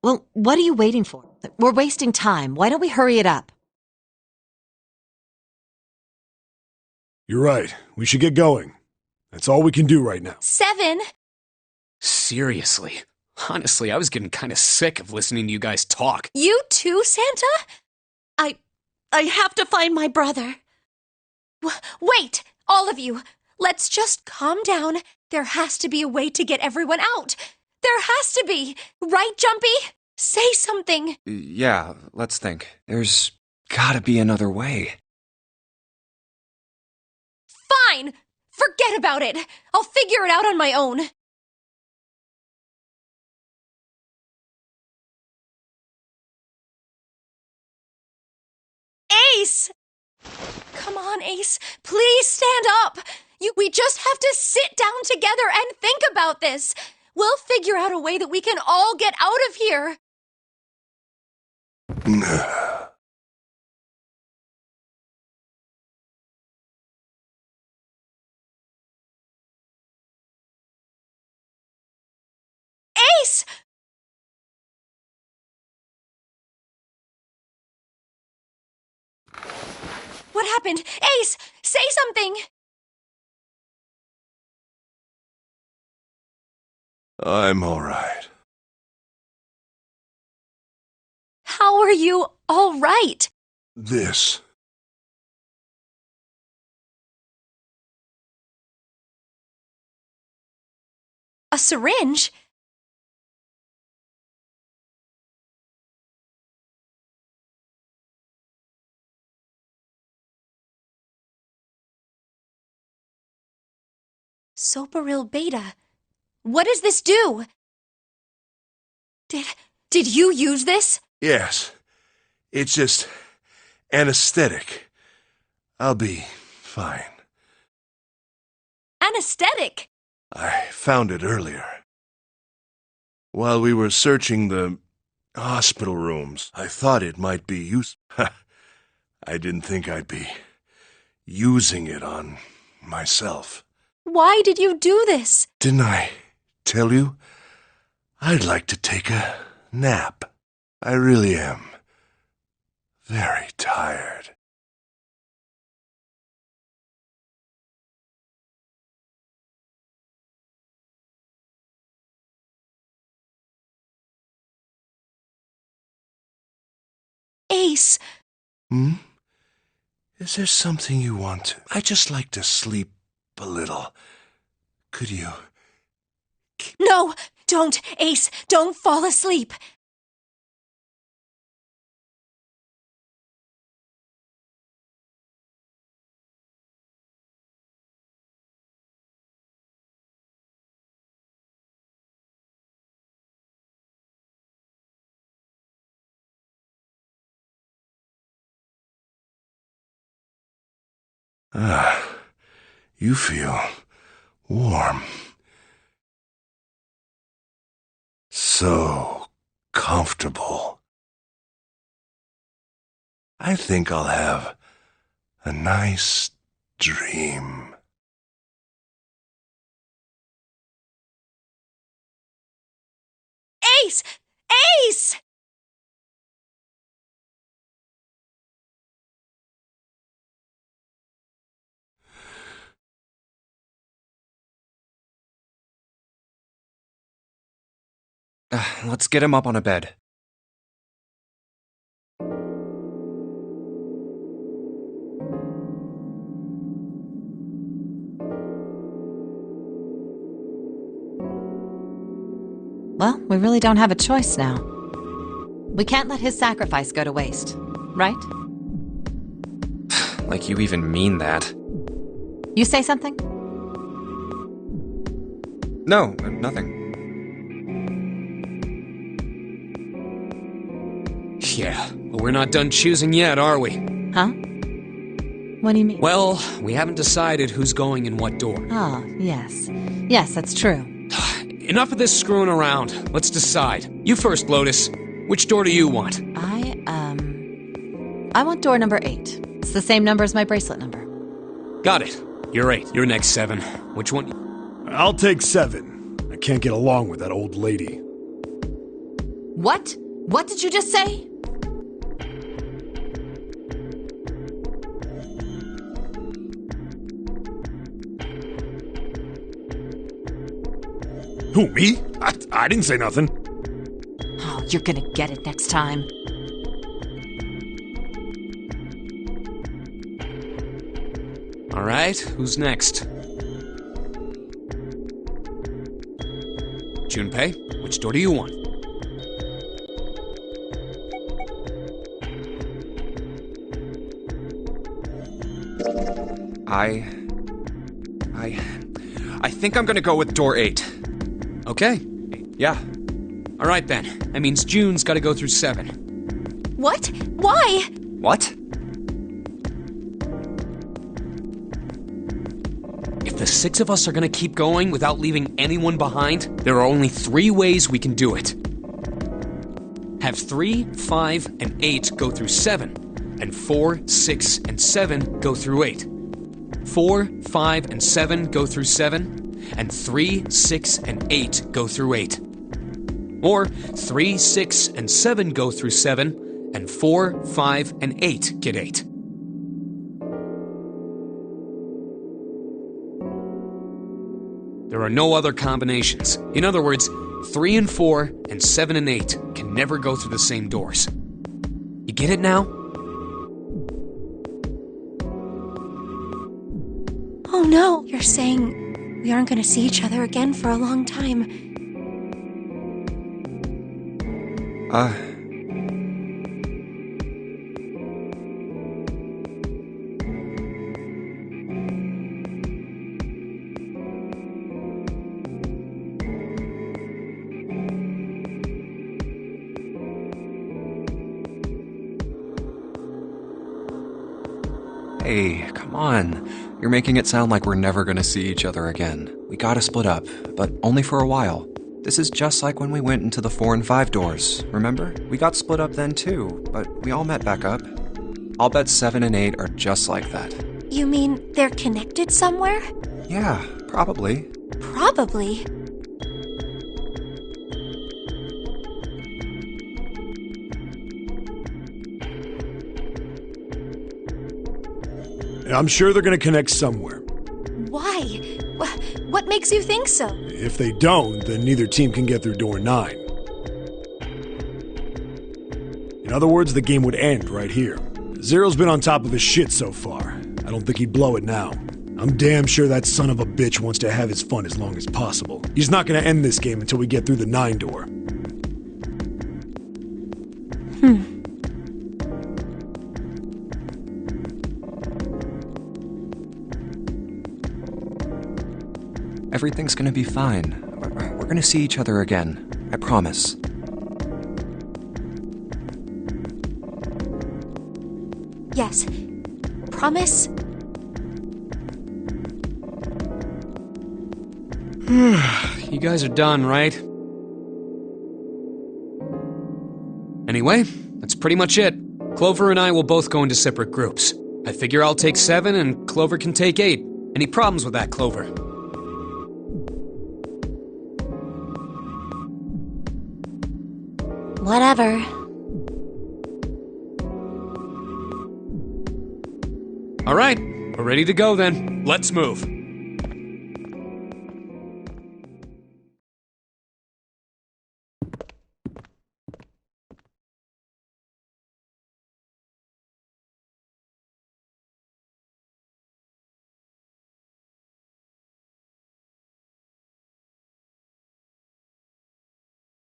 Well, what are you waiting for? We're wasting time. Why don't we hurry it up? You're right. We should get going. That's all we can do right now. 7. Seriously. Honestly, I was getting kind of sick of listening to you guys talk. You too, Santa? I have to find my brother. Wait, all of you. Let's just calm down. There has to be a way to get everyone out. There has to be. Right, Jumpy? Say something. Yeah, let's think. There's gotta be another way. Fine! Forget about it. I'll figure it out on my own. Ace! Come on, Ace. Please stand up. We just have to sit down together and think about this. We'll figure out a way that we can all get out of here. Ace! What happened? Ace, say something! I'm all right. How are you all right? This. A syringe? Soparil Beta. What does this do? Did you use this? Yes. It's just anesthetic. I'll be fine. Anesthetic? I found it earlier. While we were searching the hospital rooms, I thought it might be I didn't think I'd be using it on myself. Why did you do this? Didn't I tell you? I'd like to take a nap. I really am very tired. Ace. Is there something you want to? I just like to sleep a little. Could you? No, don't, Ace. Don't fall asleep. You feel warm. So comfortable. I think I'll have a nice dream. Ace! Ace! Let's get him up on a bed. Well, we really don't have a choice now. We can't let his sacrifice go to waste, right? Like you even mean that. You say something? No, nothing. Yeah, but we're not done choosing yet, are we? Huh? What do you mean? Well, we haven't decided who's going in what door. Oh, yes. Yes, that's true. Enough of this screwing around. Let's decide. You first, Lotus. Which door do you want? I want door number 8. It's the same number as my bracelet number. Got it. You're 8. You're next, 7. Which one? I'll take 7. I can't get along with that old lady. What? What did you just say? Who, me? I didn't say nothing. Oh, you're gonna get it next time. All right, who's next? Junpei, which door do you want? I think I'm gonna go with door 8. Okay. Yeah. All right then. That means June's got to go through 7. What? Why? What? If the 6 of us are going to keep going without leaving anyone behind, there are only 3 ways we can do it. Have 3, 5, and 8 go through 7, and 4, 6, and 7 go through 8. 4, 5, and 7 go through 7, and 3, 6, and 8 go through 8. Or 3, 6, and 7 go through 7, and 4, 5, and 8 get 8. There are no other combinations. In other words, 3 and 4 and 7 and 8 can never go through the same doors. You get it now? Oh no, you're saying we aren't going to see each other again for a long time. Hey, come on. You're making it sound like we're never gonna see each other again. We gotta split up, but only for a while. This is just like when we went into the 4 and 5 doors, remember? We got split up then too, but we all met back up. I'll bet 7 and 8 are just like that. You mean they're connected somewhere? Yeah, probably. Probably. I'm sure they're gonna connect somewhere. Why? What makes you think so? If they don't, then neither team can get through door 9. In other words, the game would end right here. Zero's been on top of his shit so far. I don't think he'd blow it now. I'm damn sure that son of a bitch wants to have his fun as long as possible. He's not gonna end this game until we get through the 9 door. Everything's gonna be fine. We're gonna see each other again. I promise. Yes. Promise? You guys are done, right? Anyway, that's pretty much it. Clover and I will both go into separate groups. I figure I'll take 7 and Clover can take 8. Any problems with that, Clover? Whatever. All right, we're ready to go then. Let's move.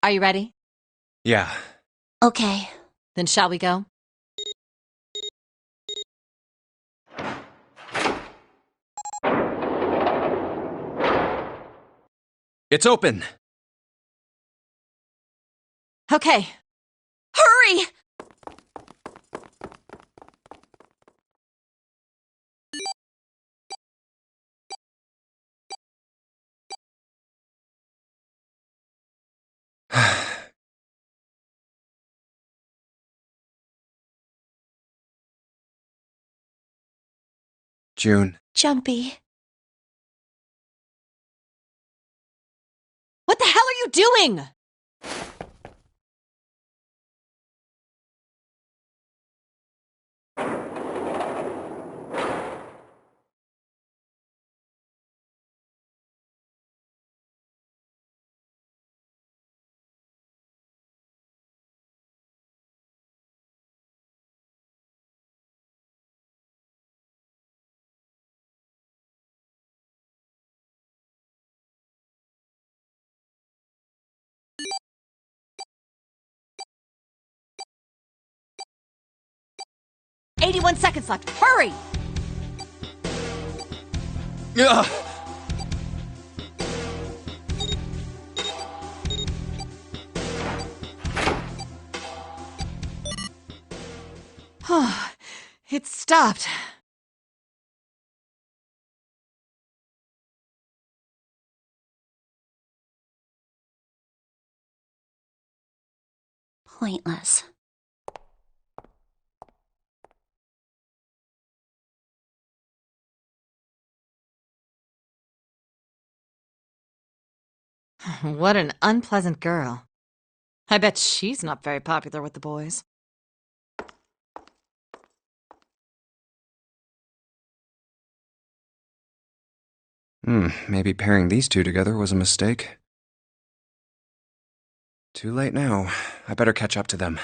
Are you ready? Yeah. Okay. Then shall we go? It's open! Okay. Hurry! June. Jumpy. What the hell are you doing? 81 seconds left. Hurry! Ugh. It stopped. Pointless. What an unpleasant girl. I bet she's not very popular with the boys. Maybe pairing these two together was a mistake. Too late now. I better catch up to them.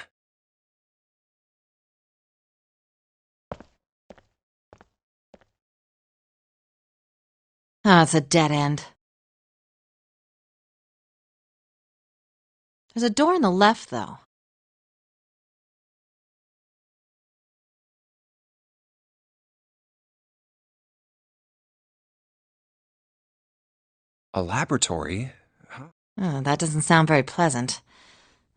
Ah, it's a dead end. There's a door on the left, though. A laboratory? Huh? Oh, that doesn't sound very pleasant.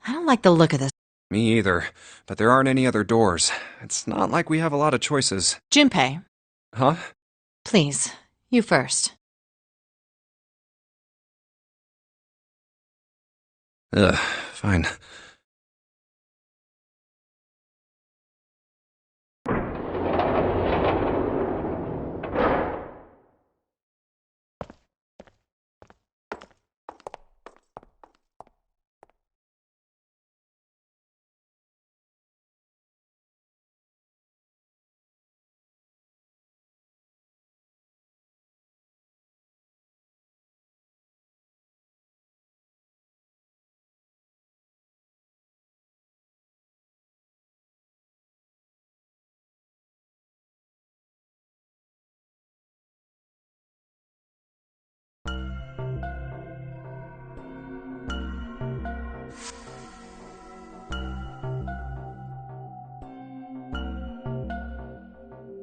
I don't like the look of this. Me either, but there aren't any other doors. It's not like we have a lot of choices. Junpei, Huh? please, you first. Ugh, fine.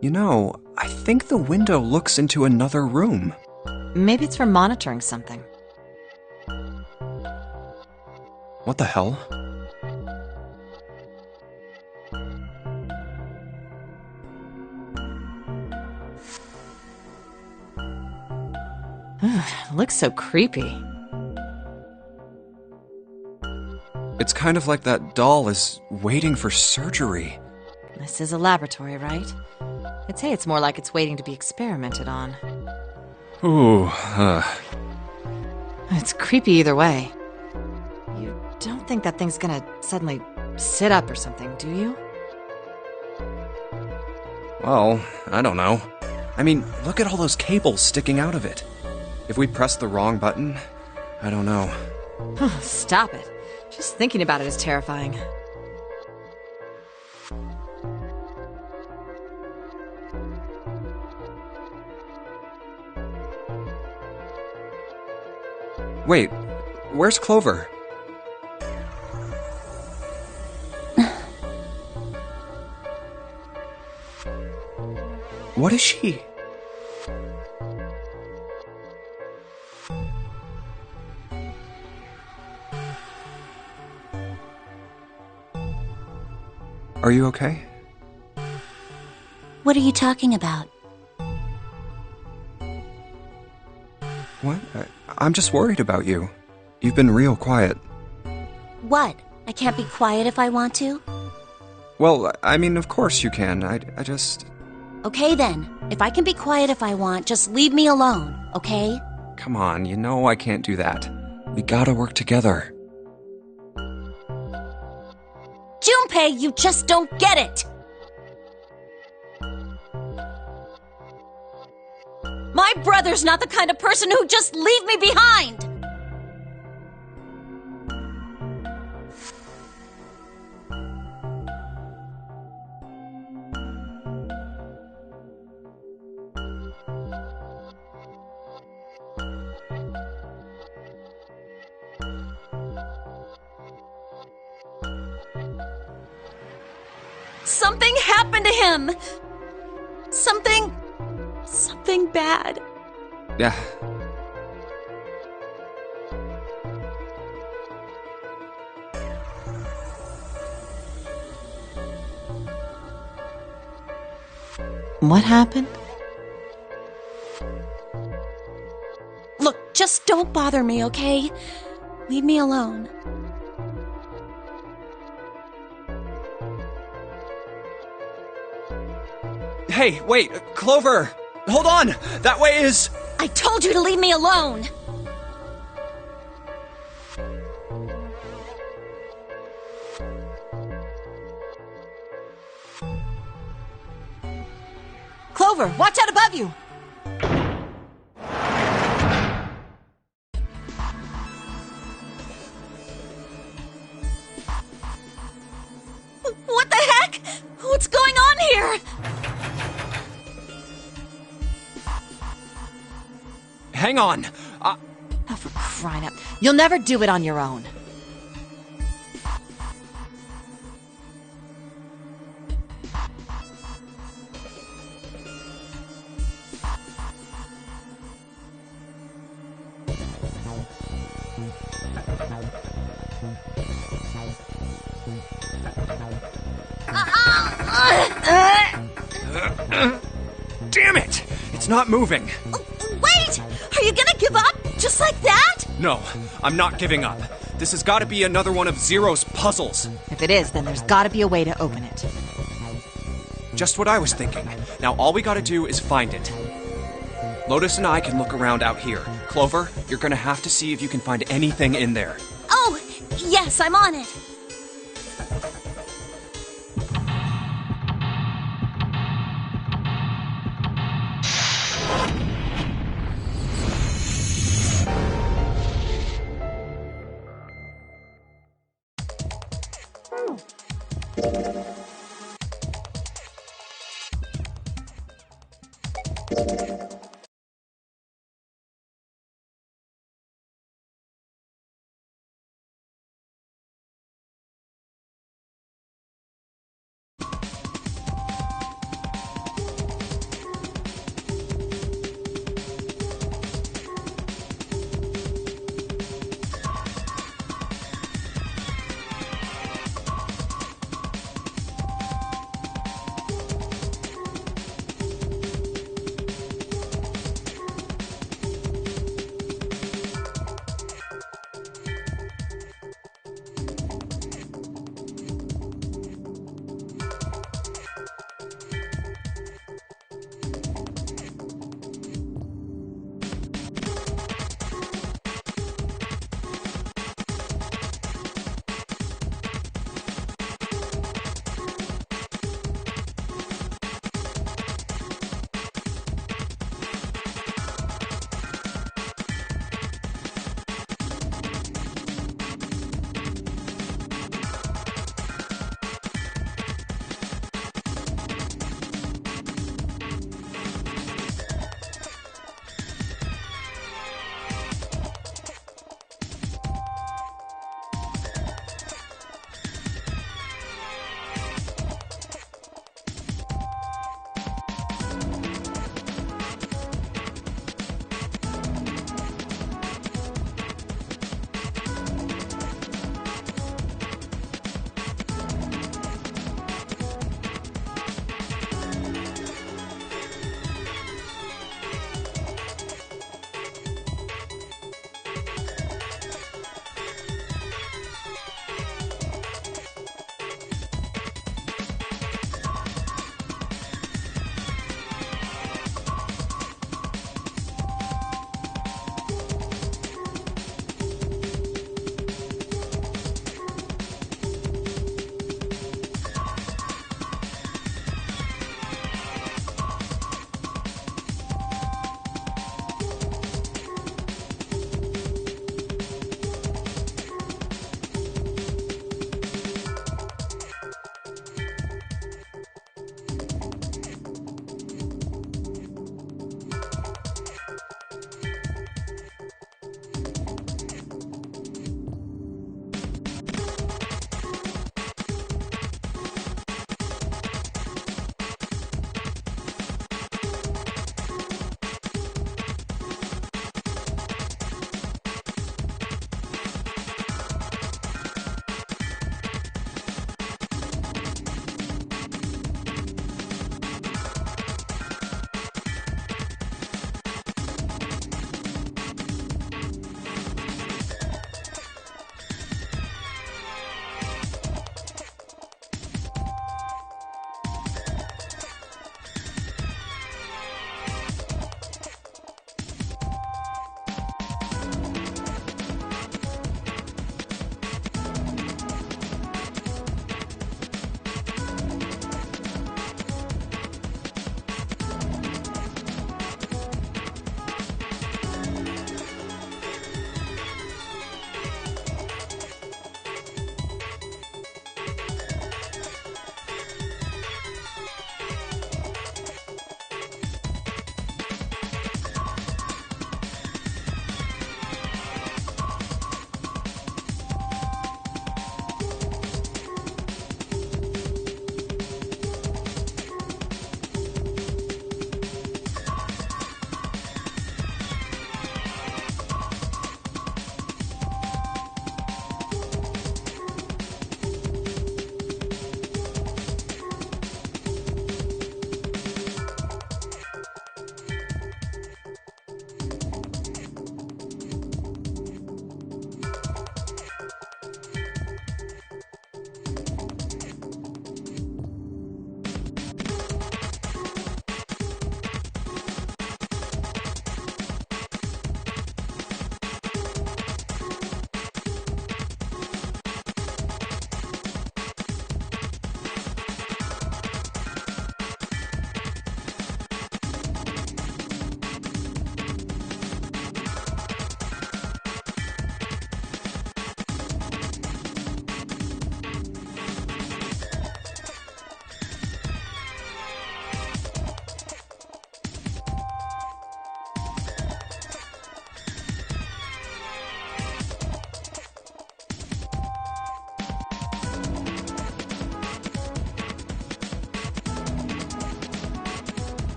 You know, I think the window looks into another room. Maybe it's for monitoring something. What the hell? It looks so creepy. It's kind of like that doll is waiting for surgery. This is a laboratory, right? I'd say it's more like it's waiting to be experimented on. Ooh, It's creepy either way. You don't think that thing's gonna suddenly sit up or something, do you? well, I don't know. I mean, look at all those cables sticking out of it. If we press the wrong button, I don't know. Stop it. Just thinking about it is terrifying. Wait, where's Clover? What is she? Are you okay? What are you talking about? What? I'm just worried about you. You've been real quiet. What? I can't be quiet if I want to? Well, I mean, of course you can. I just... Okay then. If I can be quiet if I want, just leave me alone, okay? Come on, you know I can't do that. We gotta work together. Junpei, you just don't get it! My brother's not the kind of person who'd just leave me behind! Something happened to him. Something bad. Yeah. What happened? Look, just don't bother me, okay? Leave me alone. Hey, wait, Clover! Hold on! That way is... I told you to leave me alone! Clover, watch out above you! What the heck? What's going on here? Hang on! Oh, for crying out. You'll never do it on your own. Damn it! It's not moving. Wait! Are you gonna give up? Just like that? No, I'm not giving up. This has got to be another one of Zero's puzzles. If it is, then there's gotta be a way to open it. Just what I was thinking. Now all we gotta do is find it. Lotus and I can look around out here. Clover, you're gonna have to see if you can find anything in there. Oh, yes, I'm on it.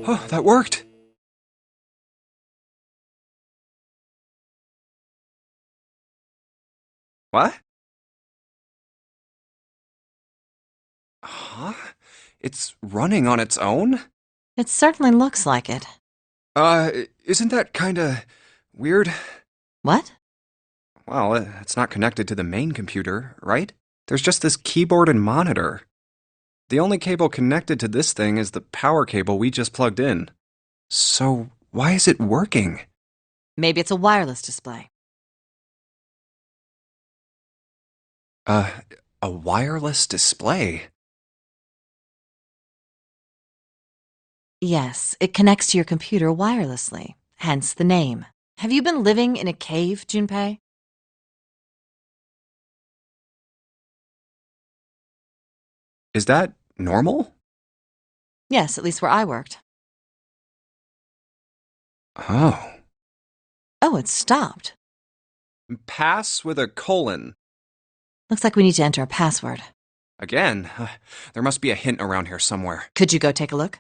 Oh, that worked! What? Huh? It's running on its own? It certainly looks like it. Isn't that kinda weird? What? Well, it's not connected to the main computer, right? There's just this keyboard and monitor. The only cable connected to this thing is the power cable we just plugged in. So, why is it working? Maybe it's a wireless display. A wireless display? Yes, it connects to your computer wirelessly, hence the name. Have you been living in a cave, Junpei? Is that normal? Yes, at least where I worked. Oh. Oh, it stopped. Pass with a colon. Looks like we need to enter a password. Again? There must be a hint around here somewhere. Could you go take a look?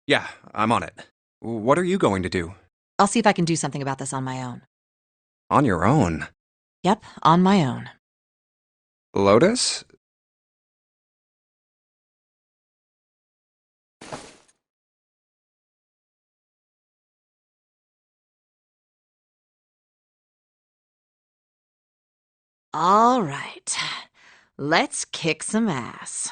Yeah, I'm on it. What are you going to do? I'll see if I can do something about this on my own. On your own? Yep, on my own. Lotus? All right, let's kick some ass.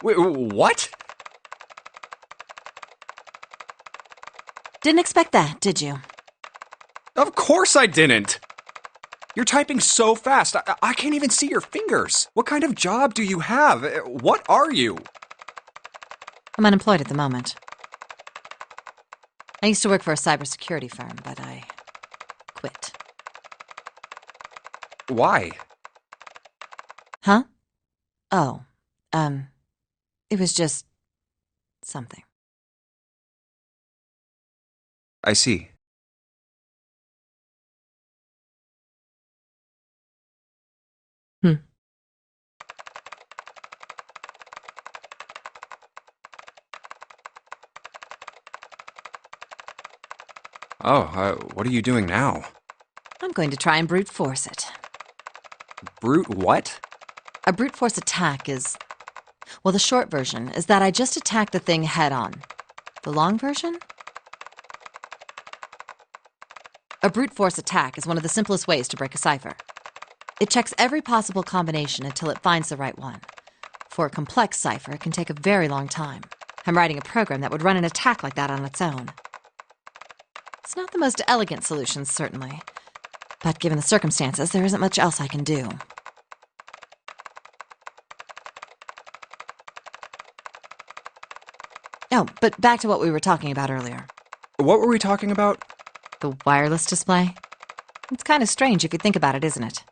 Wait, what? Didn't expect that, did you? Of course I didn't! You're typing so fast, I can't even see your fingers. What kind of job do you have? What are you? I'm unemployed at the moment. I used to work for a cybersecurity firm, but I quit. Why? Huh? Oh, it was just something. I see. Oh, what are you doing now? I'm going to try and brute force it. Brute what? A brute force attack is... Well, the short version is that I just attack the thing head on. The long version? A brute force attack is one of the simplest ways to break a cipher. It checks every possible combination until it finds the right one. For a complex cipher, it can take a very long time. I'm writing a program that would run an attack like that on its own. It's not the most elegant solution, certainly. But given the circumstances, there isn't much else I can do. Oh, but back to what we were talking about earlier. What were we talking about? The wireless display? It's kind of strange if you think about it, isn't it?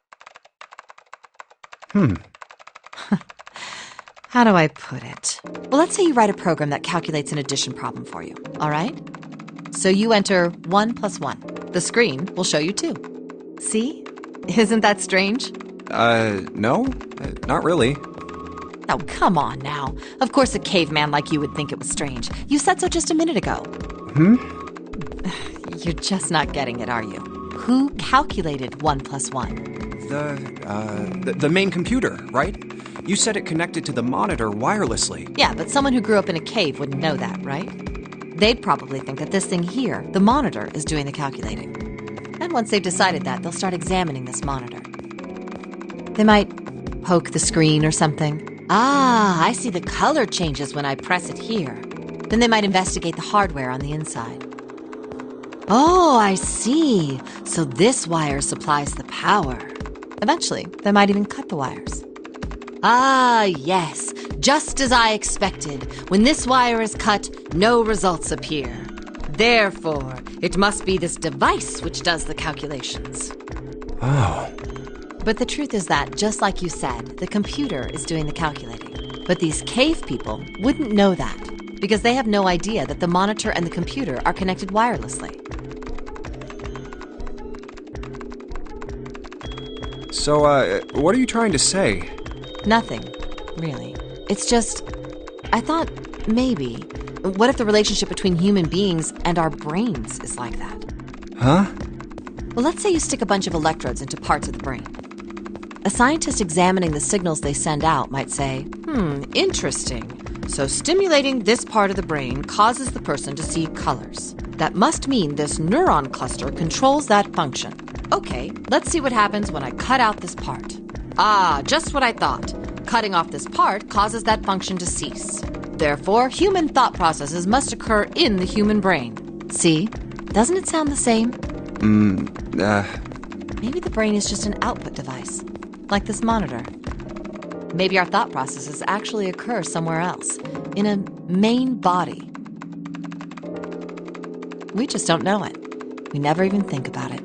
How do I put it? Well, let's say you write a program that calculates an addition problem for you, all right? So you enter 1 + 1. The screen will show you 2. See? Isn't that strange? No, not really. Oh, come on now. Of course a caveman like you would think it was strange. You said so just a minute ago. You're just not getting it, are you? Who calculated 1 + 1? The main computer, right? You said it connected to the monitor wirelessly. Yeah, but someone who grew up in a cave wouldn't know that, right? They'd probably think that this thing here, the monitor, is doing the calculating. And once they've decided that, they'll start examining this monitor. They might poke the screen or something. Ah, I see the color changes when I press it here. Then they might investigate the hardware on the inside. Oh, I see. So this wire supplies the power. Eventually, they might even cut the wires. Ah, yes. Just as I expected. When this wire is cut, no results appear. Therefore, it must be this device which does the calculations. Oh. But the truth is that, just like you said, the computer is doing the calculating. But these cave people wouldn't know that, because they have no idea that the monitor and the computer are connected wirelessly. So, what are you trying to say? Nothing, really. It's just, I thought maybe, what if the relationship between human beings and our brains is like that? Huh? Well, let's say you stick a bunch of electrodes into parts of the brain. A scientist examining the signals they send out might say, interesting. So stimulating this part of the brain causes the person to see colors. That must mean this neuron cluster controls that function. Okay, let's see what happens when I cut out this part. Ah, just what I thought. Cutting off this part causes that function to cease. Therefore, human thought processes must occur in the human brain. See? Doesn't it sound the same? Maybe the brain is just an output device, like this monitor. Maybe our thought processes actually occur somewhere else, in a main body. We just don't know it. We never even think about it.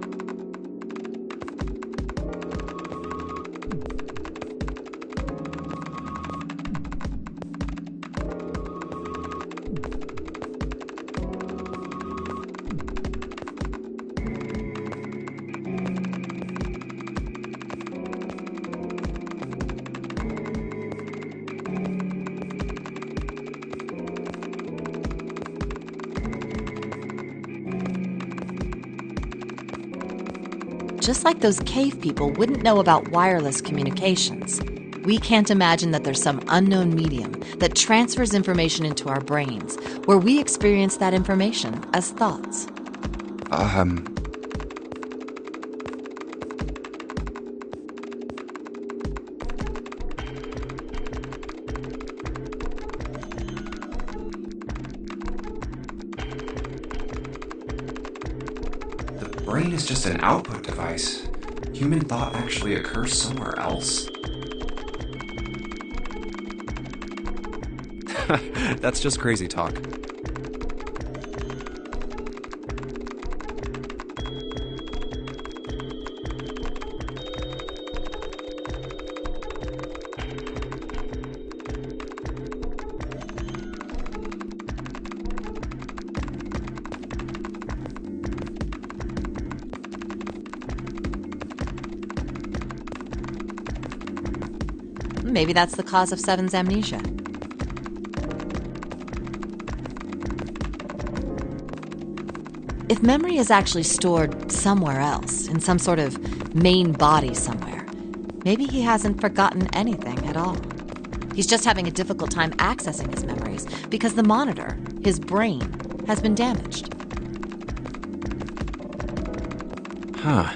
Just like those cave people wouldn't know about wireless communications, we can't imagine that there's some unknown medium that transfers information into our brains, where we experience that information as thoughts. The brain is just an output device. Human thought actually occurs somewhere else? That's just crazy talk. Maybe that's the cause of Seven's amnesia. If memory is actually stored somewhere else, in some sort of main body somewhere, maybe he hasn't forgotten anything at all. He's just having a difficult time accessing his memories because the monitor, his brain, has been damaged. Huh.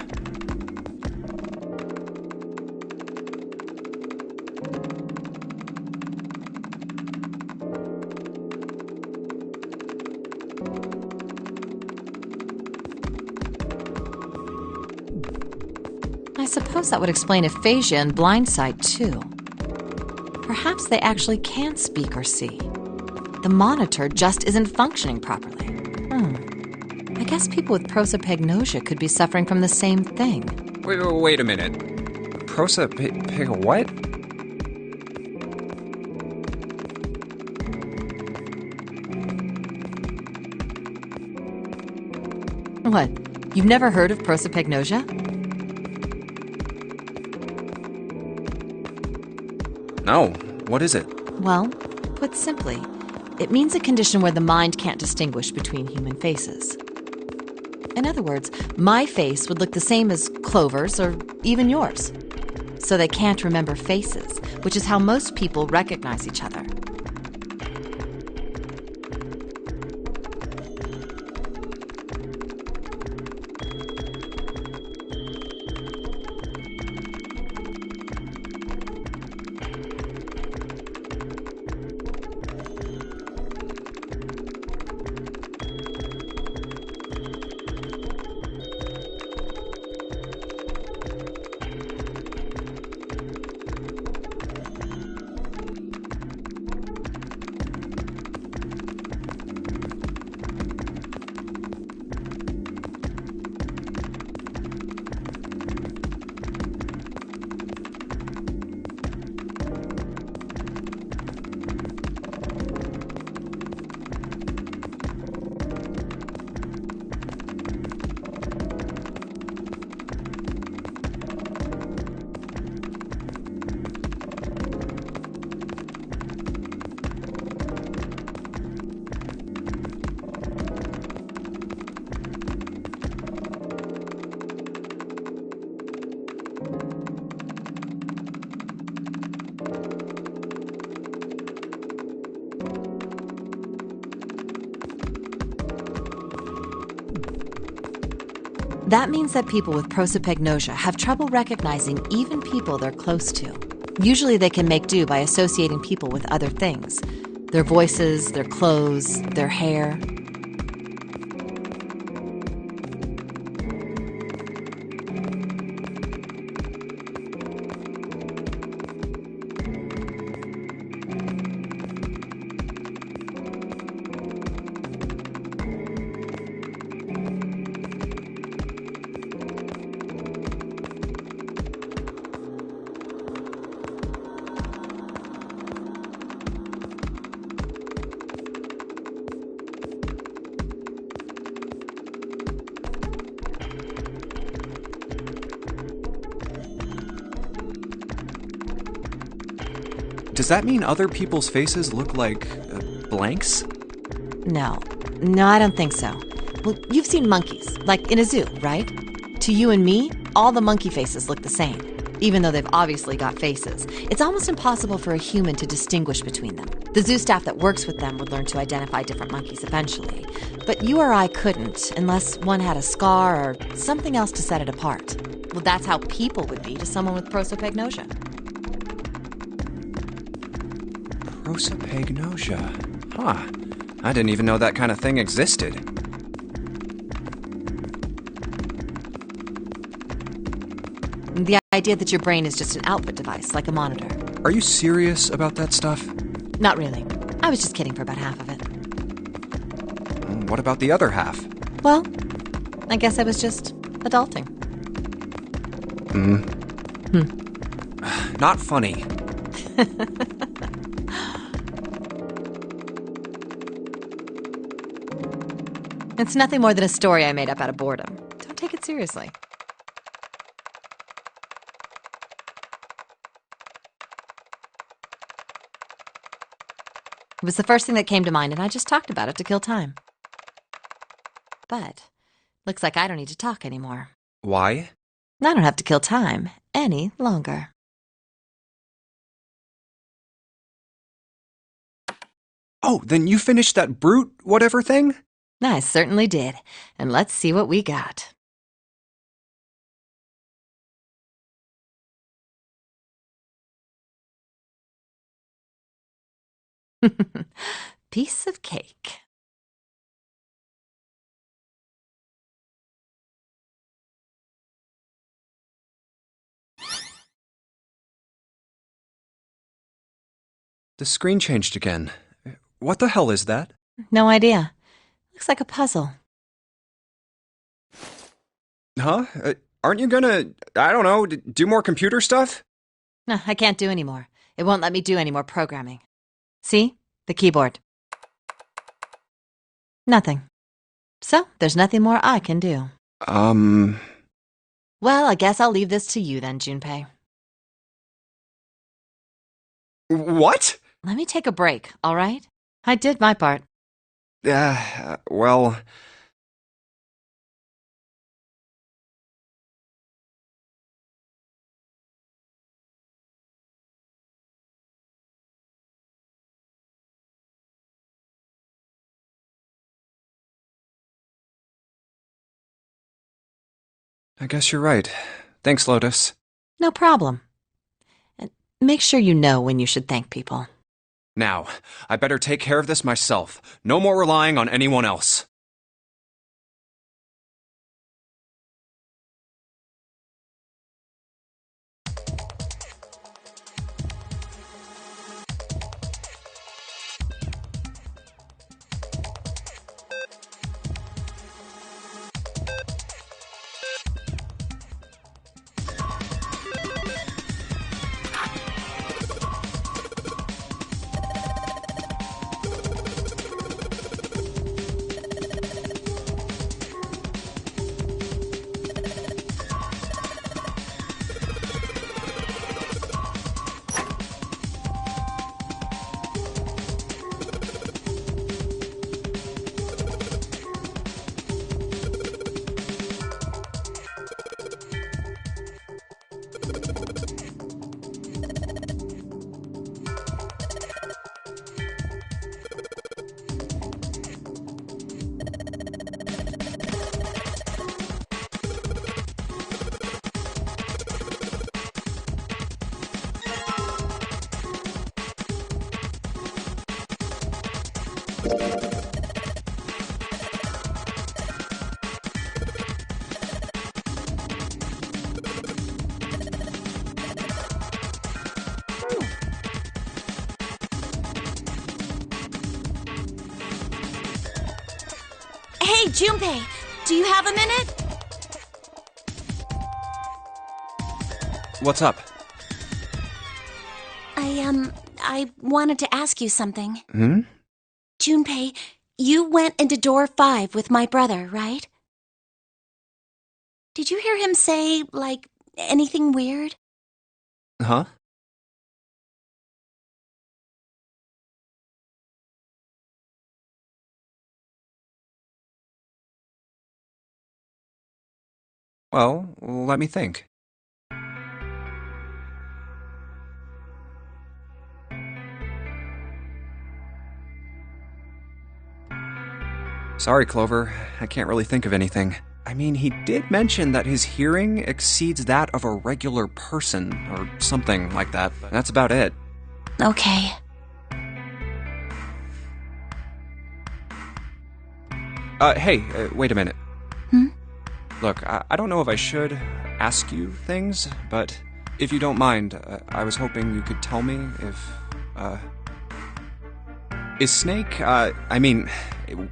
I suppose that would explain aphasia and blindsight, too. Perhaps they actually can speak or see. The monitor just isn't functioning properly. I guess people with prosopagnosia could be suffering from the same thing. Wait a minute. What? What? You've never heard of prosopagnosia? No. What is it? Well, put simply, it means a condition where the mind can't distinguish between human faces. In other words, my face would look the same as Clover's or even yours. So they can't remember faces, which is how most people recognize each other. That means that people with prosopagnosia have trouble recognizing even people they're close to. Usually they can make do by associating people with other things. Their voices, their clothes, their hair. Does that mean other people's faces look like blanks? No, I don't think so. Well, you've seen monkeys, like in a zoo, right? To you and me, all the monkey faces look the same, even though they've obviously got faces. It's almost impossible for a human to distinguish between them. The zoo staff that works with them would learn to identify different monkeys eventually. But you or I couldn't, unless one had a scar or something else to set it apart. Well, that's how people would be to someone with prosopagnosia. Prosopagnosia. Huh. I didn't even know that kind of thing existed. The idea that your brain is just an output device, like a monitor. Are you serious about that stuff? Not really. I was just kidding for about half of it. What about the other half? Well, I guess I was just adulting. Not funny. It's nothing more than a story I made up out of boredom. Don't take it seriously. It was the first thing that came to mind, and I just talked about it to kill time. But looks like I don't need to talk anymore. Why? I don't have to kill time any longer. Oh, then you finished that brute whatever thing? I certainly did. And let's see what we got. Piece of cake. The screen changed again. What the hell is that? No idea. Looks like a puzzle. Huh? Aren't you gonna, I don't know, do more computer stuff? No, I can't do any more. It won't let me do any more programming. See? The keyboard. Nothing. So, there's nothing more I can do. Well, I guess I'll leave this to you then, Junpei. What? Let me take a break, all right? I did my part. Well... I guess you're right. Thanks, Lotus. No problem. And make sure you know when you should thank people. Now, I better take care of this myself. No more relying on anyone else. Hey, Junpei, do you have a minute? What's up? I wanted to ask you something. Hmm? Junpei, you went into door 5 with my brother, right? Did you hear him say, like, anything weird? Huh? Well, let me think. Sorry, Clover. I can't really think of anything. I mean, he did mention that his hearing exceeds that of a regular person, or something like that. But that's about it. Okay. Hey, wait a minute. Hmm? Look, I don't know if I should ask you things, but if you don't mind, I was hoping you could tell me if, is Snake,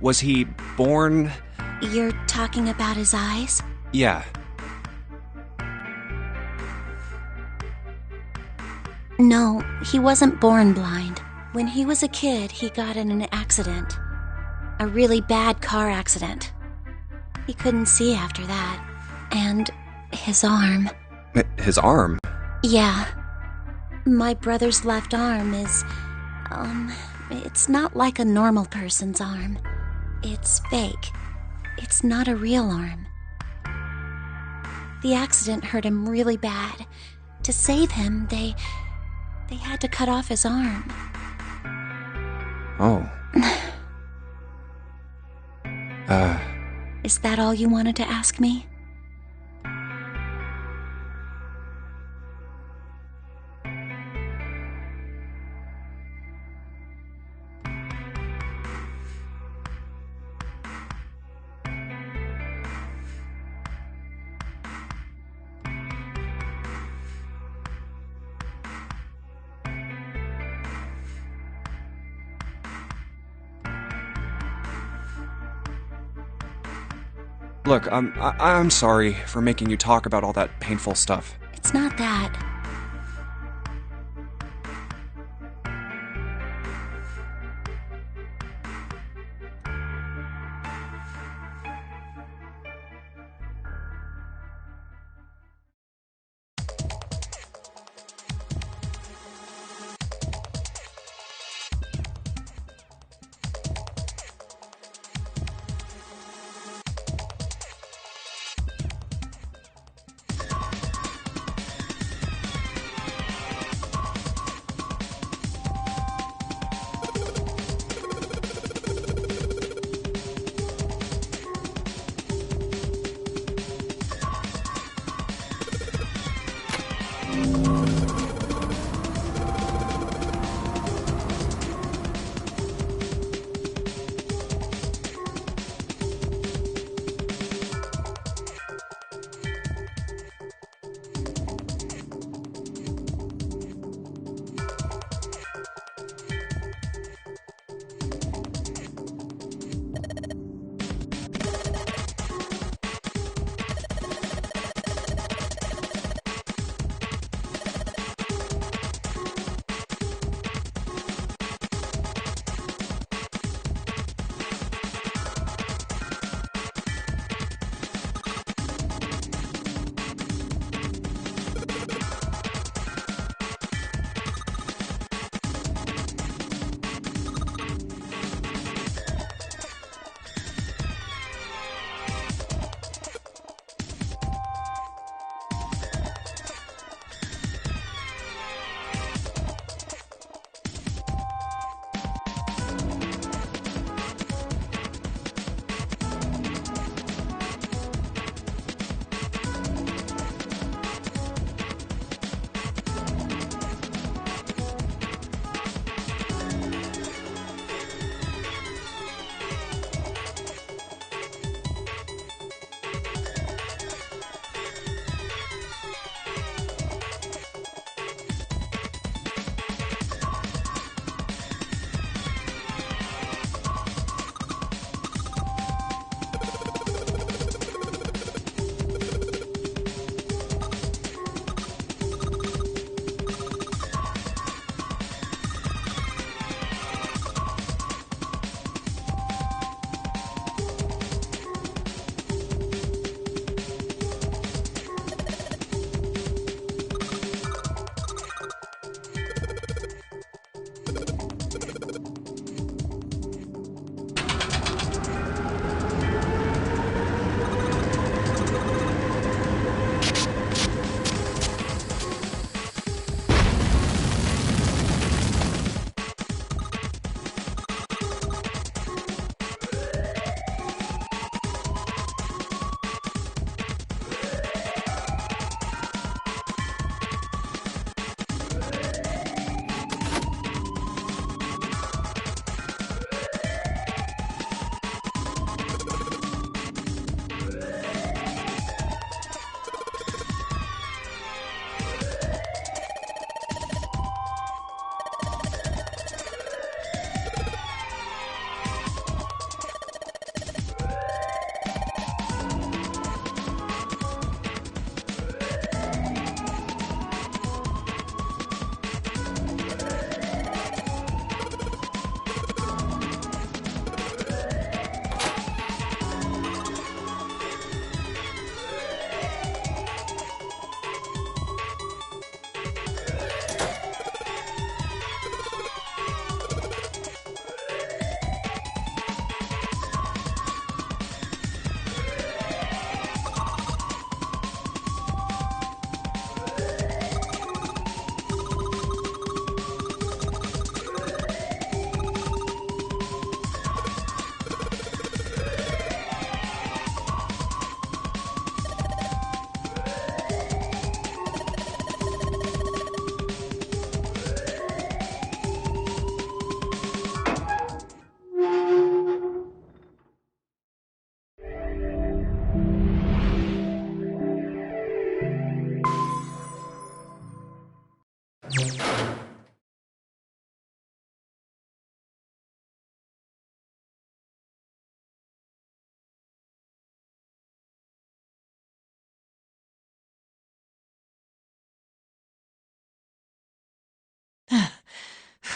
was he born... You're talking about his eyes? Yeah. No, he wasn't born blind. When he was a kid, he got in an accident. A really bad car accident. He couldn't see after that. And his arm. His arm? Yeah. My brother's left arm is, it's not like a normal person's arm. It's fake. It's not a real arm. The accident hurt him really bad. To save him, they had to cut off his arm. Oh. Is that all you wanted to ask me? Look, I'm sorry for making you talk about all that painful stuff. It's not that.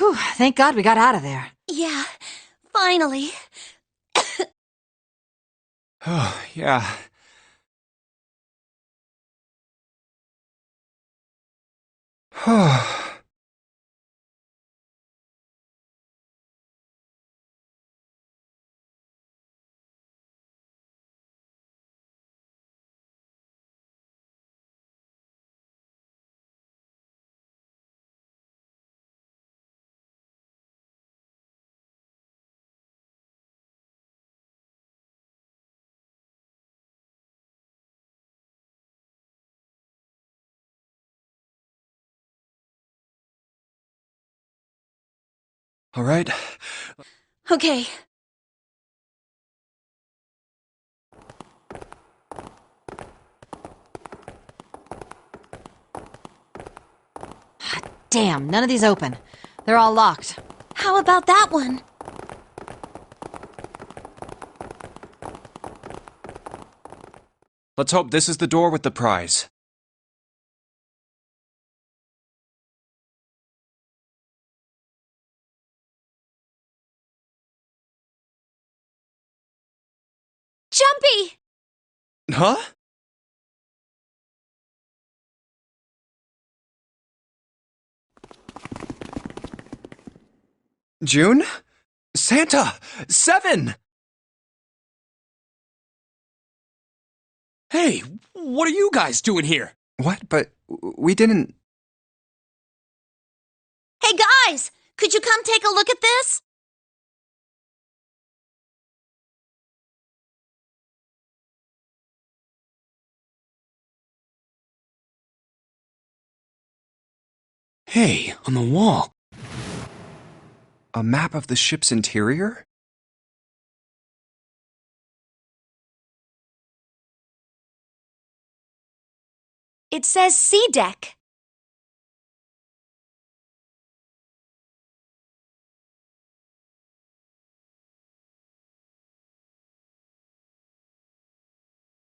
Whew, thank God we got out of there. Yeah, finally. Oh, yeah. All right. Okay. Damn, none of these open. They're all locked. How about that one? Let's hope this is the door with the prize. Jumpy! Huh? June? Santa! 7! Hey, what are you guys doing here? What? But we didn't... Hey guys, could you come take a look at this? Hey, on the wall. A map of the ship's interior? It says C deck.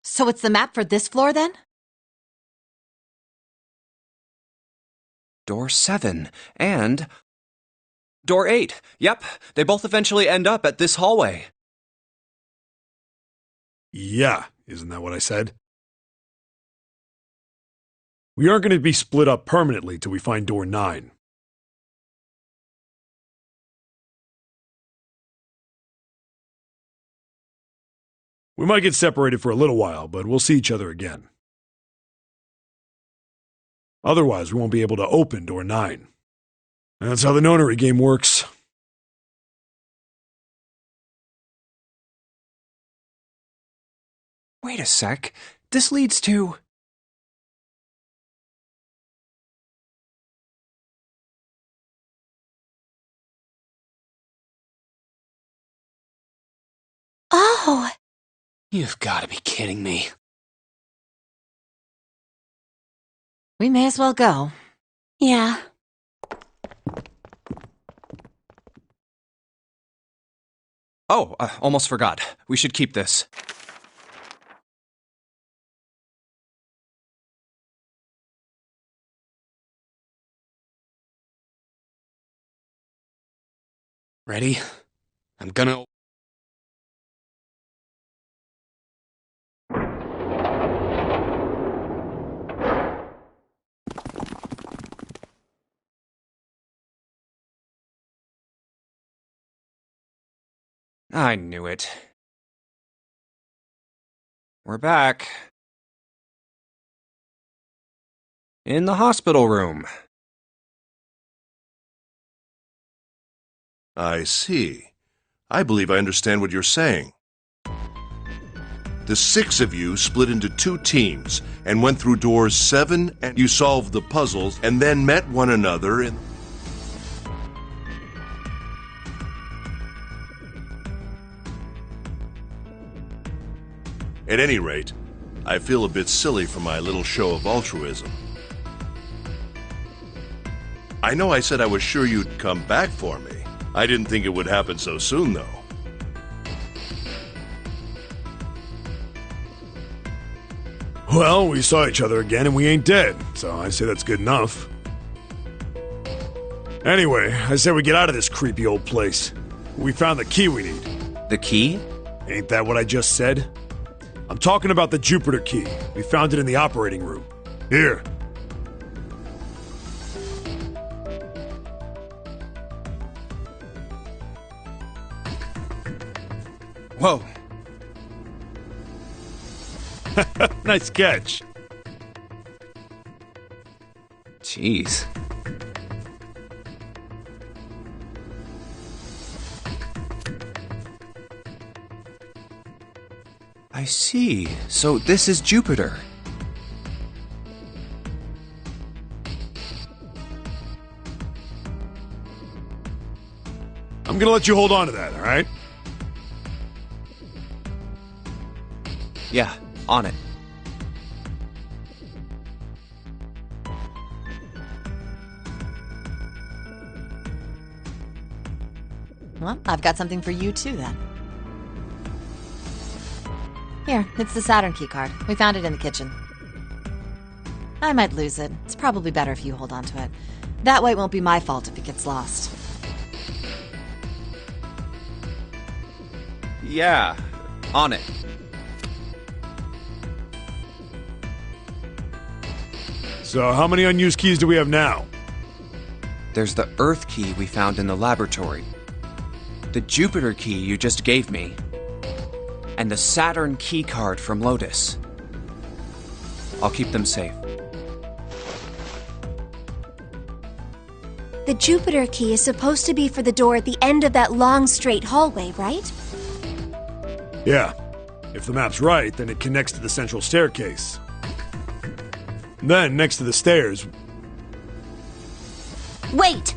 So it's the map for this floor, then? Door 7. And... Door 8. Yep, they both eventually end up at this hallway. Yeah, isn't that what I said? We aren't going to be split up permanently till we find door 9. We might get separated for a little while, but we'll see each other again. Otherwise, we won't be able to open door 9. That's how the nonary game works. Wait a sec. This leads to... Oh, You've got to be kidding me. We may as well go. yeah. Oh, almost forgot. We should keep this. Ready? I'm gonna... I knew it. We're back. In the hospital room. I see. I believe I understand what you're saying. The 6 of you split into 2 teams and went through doors 7, and you solved the puzzles and then met one another in... At any rate, I feel a bit silly for my little show of altruism. I know I said I was sure you'd come back for me. I didn't think it would happen so soon, though. Well, we saw each other again and we ain't dead, so I say that's good enough. Anyway, I said we get out of this creepy old place. We found the key we need. The key? Ain't that what I just said? I'm talking about the Jupiter key. We found it in the operating room. Here. Whoa. Nice catch. Jeez. I see. So this is Jupiter. I'm gonna let you hold on to that, all right? Yeah, on it. Well, I've got something for you too, then. Here, it's the Saturn keycard. We found it in the kitchen. I might lose it. It's probably better if you hold on to it. That way it won't be my fault if it gets lost. Yeah, on it. So how many unused keys do we have now? There's the Earth key we found in the laboratory, the Jupiter key you just gave me, and the Saturn key card from Lotus. I'll keep them safe. The Jupiter key is supposed to be for the door at the end of that long, straight hallway, right? Yeah. If the map's right, then it connects to the central staircase. Then, next to the stairs... Wait!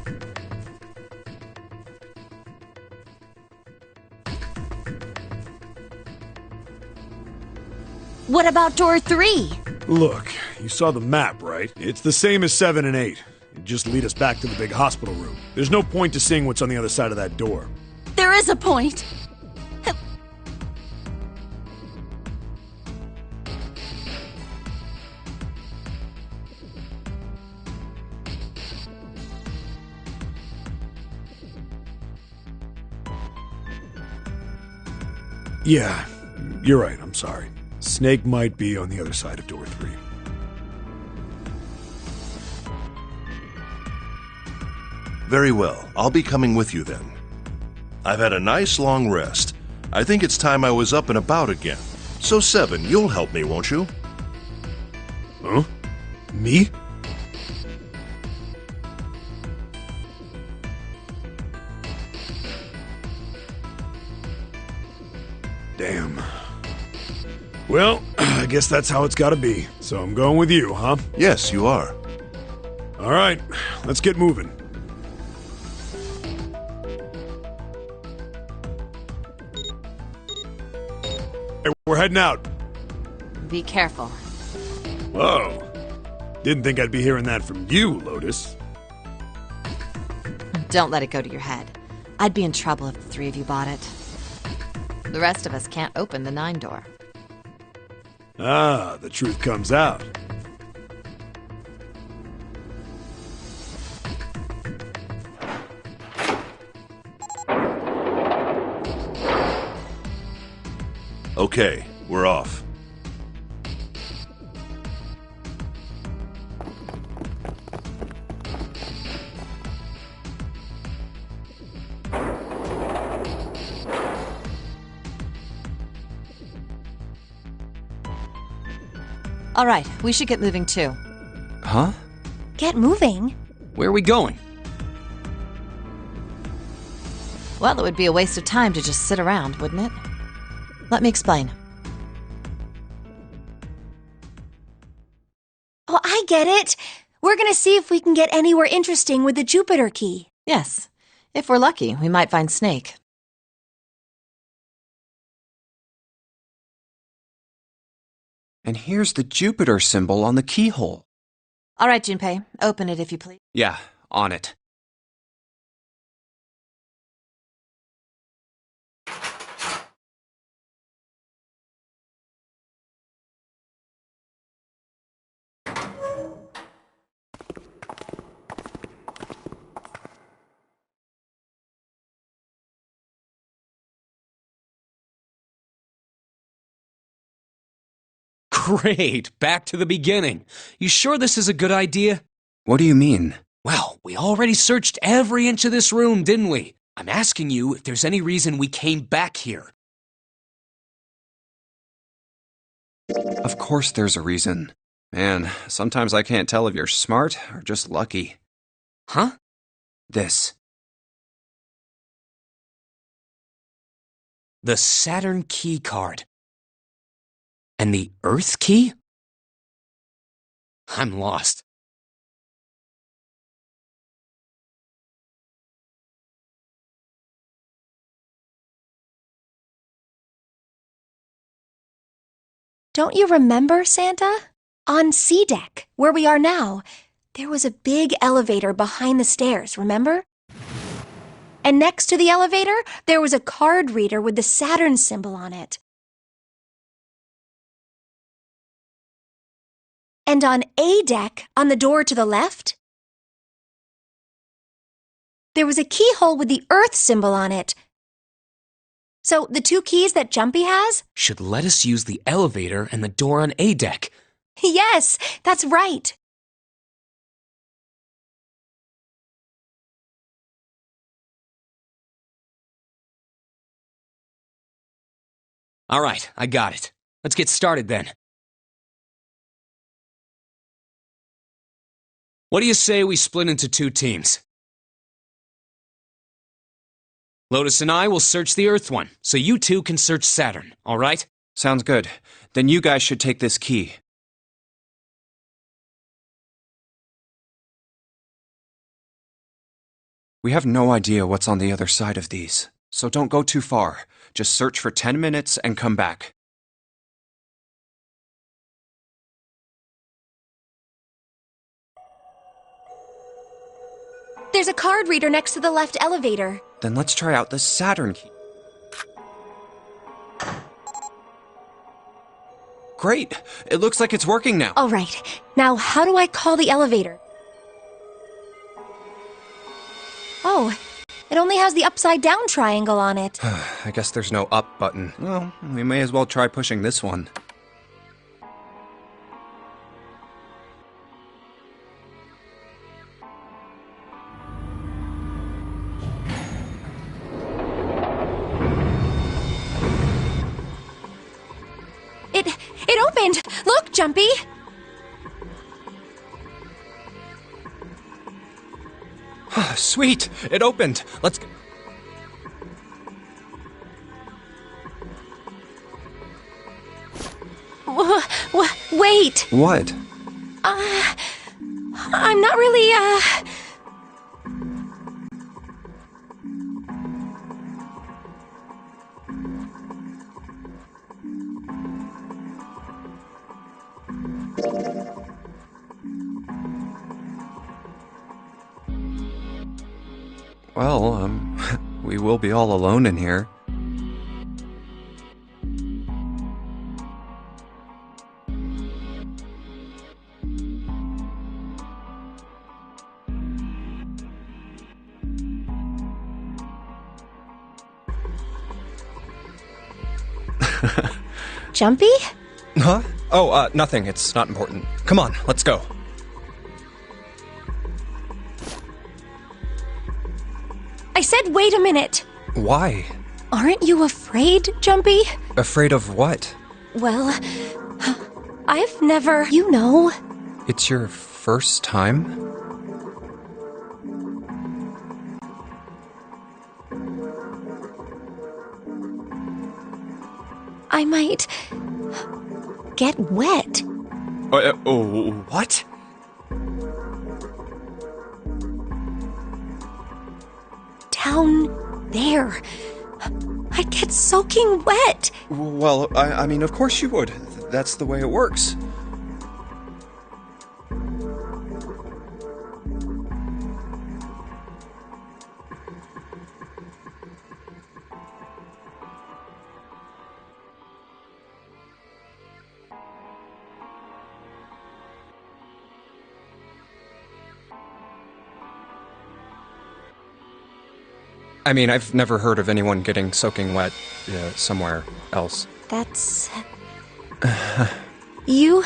What about door 3? Look, you saw the map, right? It's the same as 7 and 8. It just lead us back to the big hospital room. There's no point to seeing what's on the other side of that door. There is a point. Yeah, you're right, I'm sorry. Snake might be on the other side of door 3. Very well. I'll be coming with you then. I've had a nice long rest. I think it's time I was up and about again. So 7, you'll help me, won't you? Huh? Me? Damn. Well, I guess that's how it's gotta be. So I'm going with you, huh? Yes, you are. All right, let's get moving. Hey, we're heading out. Be careful. Whoa. Didn't think I'd be hearing that from you, Lotus. Don't let it go to your head. I'd be in trouble if the 3 of you bought it. The rest of us can't open the 9 door. Ah, the truth comes out. Okay, we're off. All right, we should get moving too. Huh? Get moving. Where are we going? Well, it would be a waste of time to just sit around, wouldn't it? Let me explain. Oh, I get it. We're gonna see if we can get anywhere interesting with the Jupiter key. Yes. If we're lucky, we might find Snake. And here's the Jupiter symbol on the keyhole. All right, Junpei, open it if you please. Yeah, on it. Great, back to the beginning. You sure this is a good idea? What do you mean? Well, we already searched every inch of this room, didn't we? I'm asking you if there's any reason we came back here. Of course there's a reason. Man, sometimes I can't tell if you're smart or just lucky. Huh? This. The Saturn key card. And the Earth key? I'm lost. Don't you remember, Santa? On C deck, where we are now, there was a big elevator behind the stairs, remember? And next to the elevator, there was a card reader with the Saturn symbol on it. And on A deck, on the door to the left, there was a keyhole with the Earth symbol on it. So the two keys that Jumpy has? Should let us use the elevator and the door on A deck. Yes, that's right. All right, I got it. Let's get started then. What do you say we split into 2 teams? Lotus and I will search the Earth one, so you 2 can search Saturn, all right? Sounds good. Then you guys should take this key. We have no idea what's on the other side of these, so don't go too far. Just search for 10 minutes and come back. There's a card reader next to the left elevator. Then let's try out the Saturn key. Great! It looks like it's working now. All right. Now, how do I call the elevator? Oh, it only has the upside-down triangle on it. I guess there's no up button. Well, we may as well try pushing this one. It opened! Look, Jumpy! Sweet! It opened! Let's go. Wait! What? I'm not really, Well, we will be all alone in here. Jumpy? Huh? Oh, nothing. It's not important. Come on, let's go. I said wait a minute. Why? Aren't you afraid, Jumpy? Afraid of what? Well, I've never, you know. It's your first time? I might get wet. What? Down there. I'd get soaking wet. Well, I mean, of course you would. That's the way it works. I mean, I've never heard of anyone getting soaking wet somewhere else. That's... You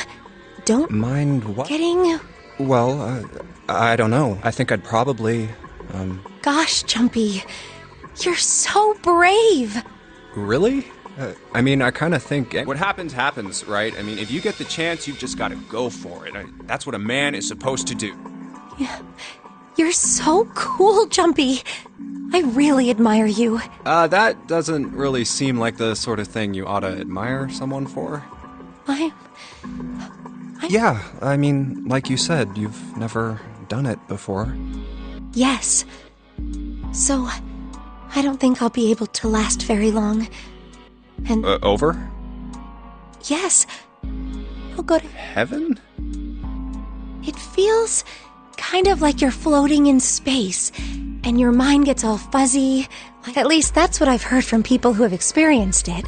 don't Mind what? getting... Well, I don't know. I think I'd probably, Gosh, Jumpy, you're so brave. Really? I mean, I kind of think what happens, happens, right? I mean, if you get the chance, you've just got to go for it. That's what a man is supposed to do. You're so cool, Jumpy. I really admire you. That doesn't really seem like the sort of thing you ought to admire someone for. Yeah, I mean, like you said, you've never done it before. Yes. So, I don't think I'll be able to last very long. And Over? yes, I'll go to... Heaven? It feels kind of like you're floating in space, and your mind gets all fuzzy. At least that's what I've heard from people who have experienced it.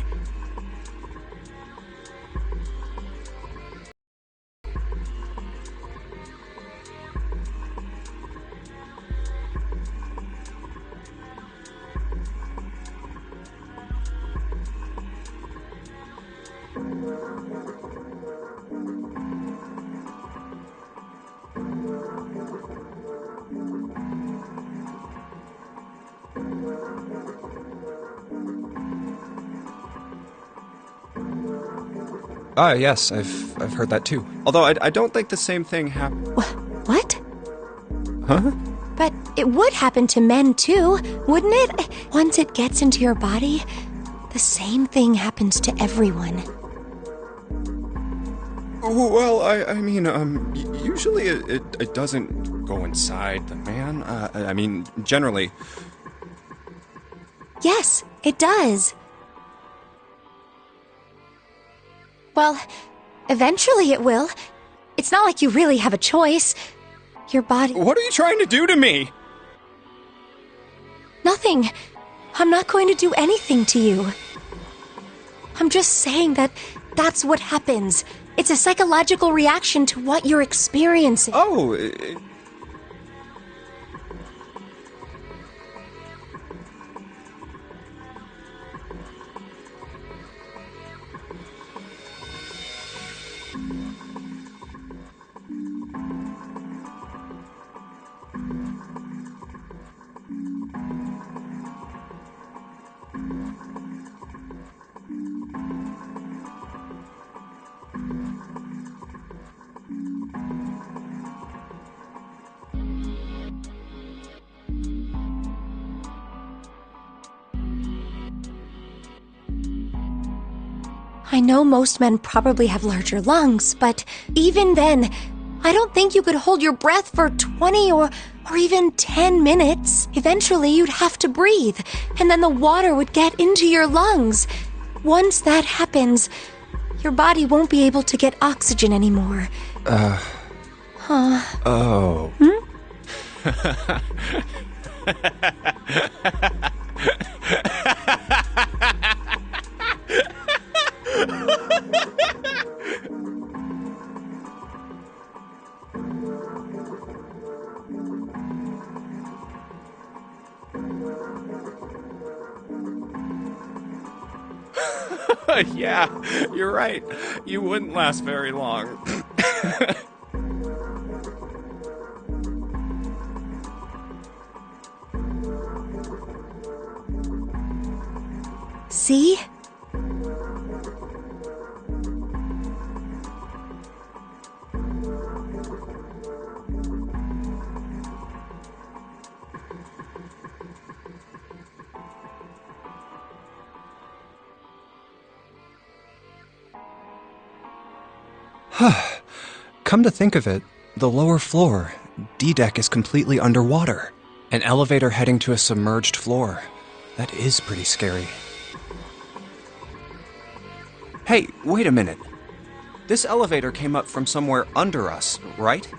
Yes, I've heard that too. Although I don't think the same thing happened. What? Huh? But it would happen to men too, wouldn't it? Once it gets into your body, the same thing happens to everyone. Well, I mean, usually it doesn't go inside the man. I mean, generally. Yes, it does. Well, eventually it will. It's not like you really have a choice. Your body... What are you trying to do to me? Nothing. I'm not going to do anything to you. I'm just saying that that's what happens. It's a psychological reaction to what you're experiencing. Oh, I know most men probably have larger lungs, but even then, I don't think you could hold your breath for 20 or even 10 minutes. Eventually, you'd have to breathe, and then the water would get into your lungs. Once that happens, your body won't be able to get oxygen anymore. Oh. Yeah, you're right. You wouldn't last very long. See? Come to think of it, the lower floor, D-deck, is completely underwater. An elevator heading to a submerged floor. That is pretty scary. Hey, wait a minute. This elevator came up from somewhere under us, right?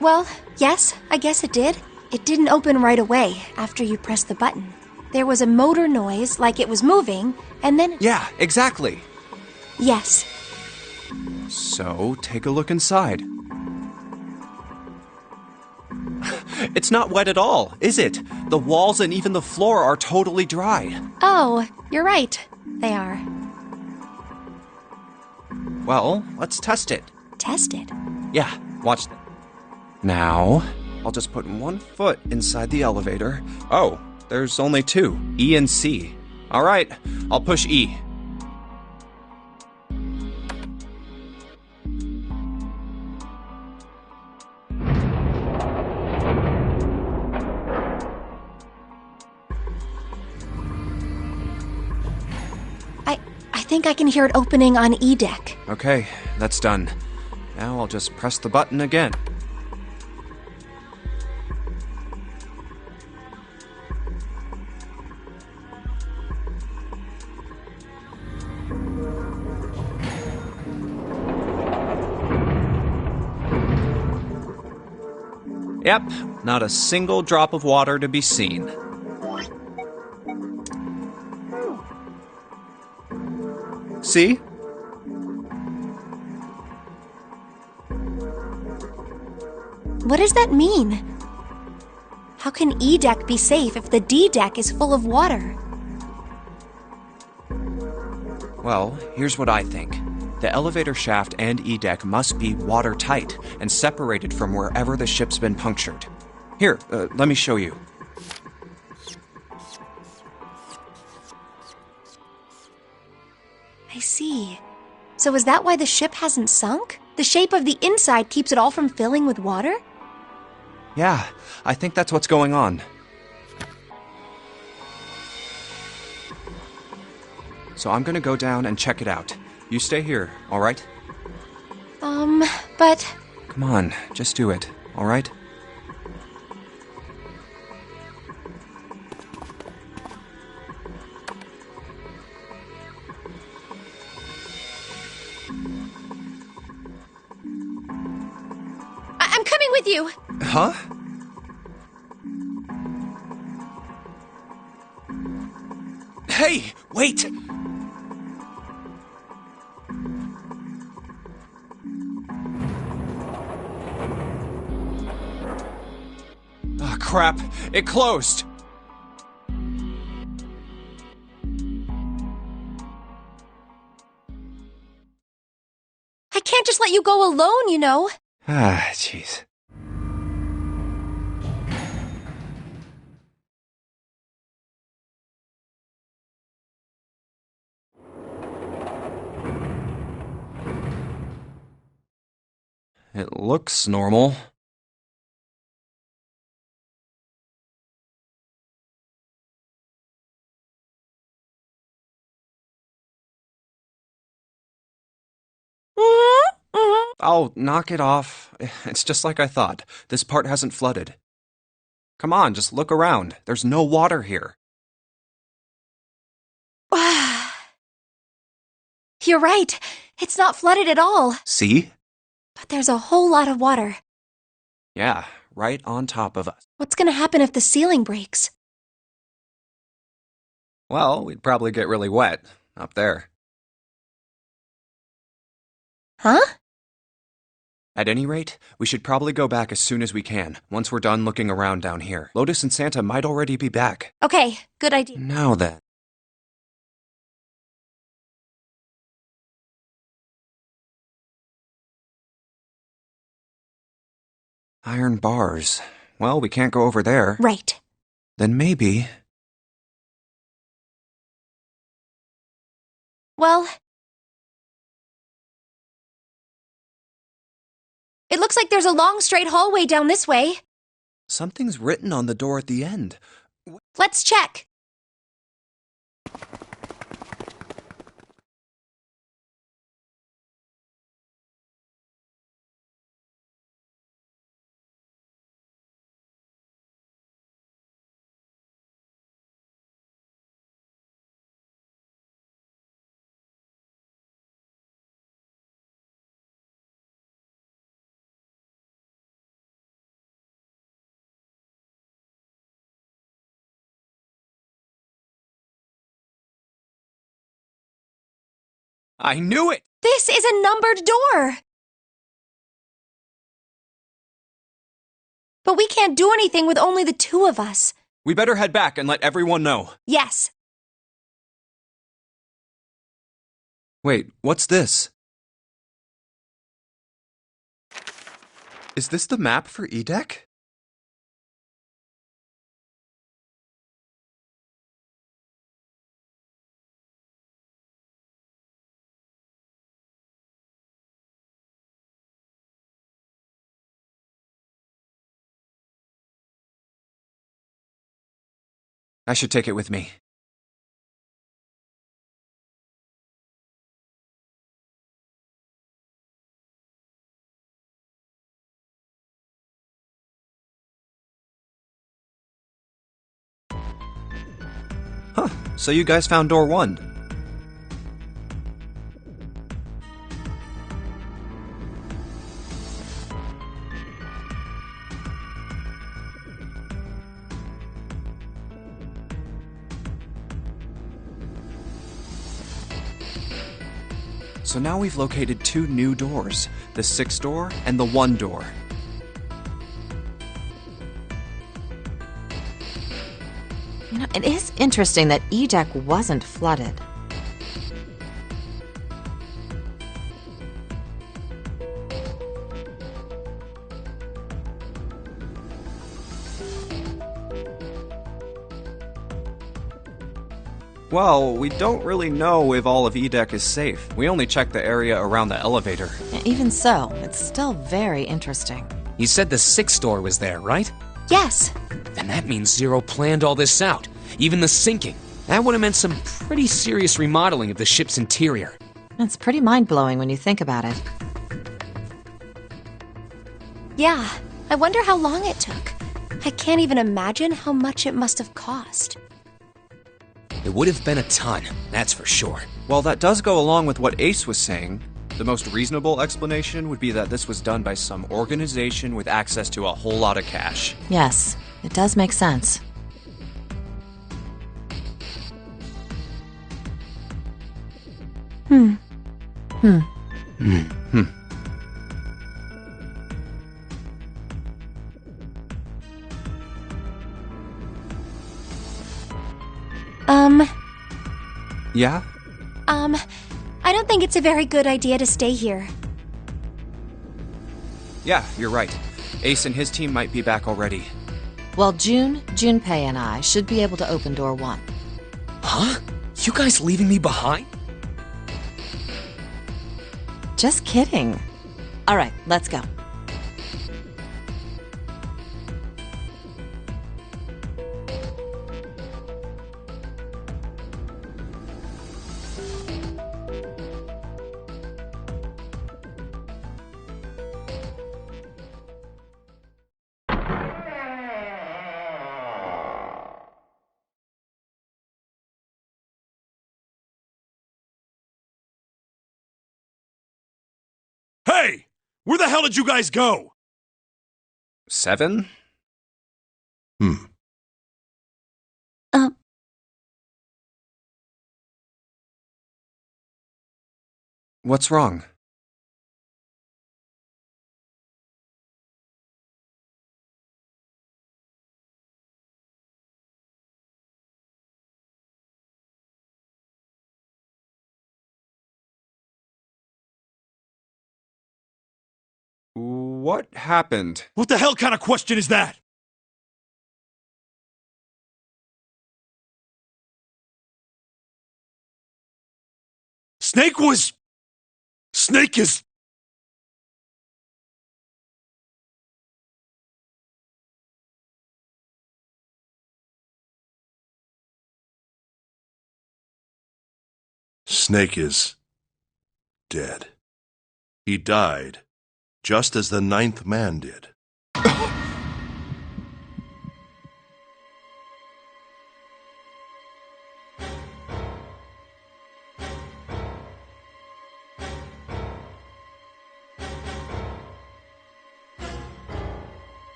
Well, yes, I guess it did. It didn't open right away after you pressed the button. There was a motor noise, like it was moving, and then... Yeah, exactly. Yes. So, take a look inside. It's not wet at all, is it? The walls and even the floor are totally dry. Oh, you're right. They are. Well, let's test it. Test it. Yeah, watch that. Now, I'll just put one foot inside the elevator. Oh, there's only two, E and C. All right, I'll push E. I think I can hear it opening on E deck. Okay, that's done. Now I'll just press the button again. Yep, not a single drop of water to be seen. See? What does that mean? How can E deck be safe if the D deck is full of water? Well, here's what I think. The elevator shaft and E deck must be watertight and separated from wherever the ship's been punctured. Here, let me show you. I see. So is that why the ship hasn't sunk? The shape of the inside keeps it all from filling with water? Yeah, I think that's what's going on. So I'm gonna go down and check it out. You stay here, all right? But... Come on, just do it, all right? I'm coming with you! Huh? Hey, wait! Oh, crap. It closed. I can't just let you go alone, you know. Ah, jeez. It looks normal. Oh, knock it off. It's just like I thought. This part hasn't flooded. Come on, just look around. There's no water here. You're right. It's not flooded at all. See? But there's a whole lot of water. Yeah, right on top of us. What's gonna happen if the ceiling breaks? Well, we'd probably get really wet up there. Huh? At any rate, we should probably go back as soon as we can, once we're done looking around down here. Lotus and Santa might already be back. Okay, good idea. Now then. Iron bars. Well, we can't go over there. Right. Then maybe... Well... It looks like there's a long straight hallway down this way. Something's written on the door at the end. Let's check. I knew it! This is a numbered door! But we can't do anything with only the two of us. We better head back and let everyone know. Yes. Wait, what's this? Is this the map for Edek? I should take it with me. Huh, so you guys found door 1. So now we've located 2 new doors, the 6 door and the 1 door. You know, it is interesting that Edek wasn't flooded. Well, we don't really know if all of Edek is safe. We only checked the area around the elevator. Even so, it's still very interesting. You said the 6th door was there, right? Yes. Then that means Zero planned all this out. Even the sinking. That would have meant some pretty serious remodeling of the ship's interior. It's pretty mind-blowing when you think about it. Yeah, I wonder how long it took. I can't even imagine how much it must have cost. It would have been a ton, that's for sure. Well, that does go along with what Ace was saying. The most reasonable explanation would be that this was done by some organization with access to a whole lot of cash. Yes, it does make sense. Yeah? I don't think it's a very good idea to stay here. Yeah, you're right. Ace and his team might be back already. Well, Junpei, and I should be able to open door 1. Huh? You guys leaving me behind? Just kidding. All right, let's go. Hey! Where the hell did you guys go? 7? What's wrong? What happened? What the hell kind of question is that? Snake is... Snake is dead. He died, just as the 9th man did.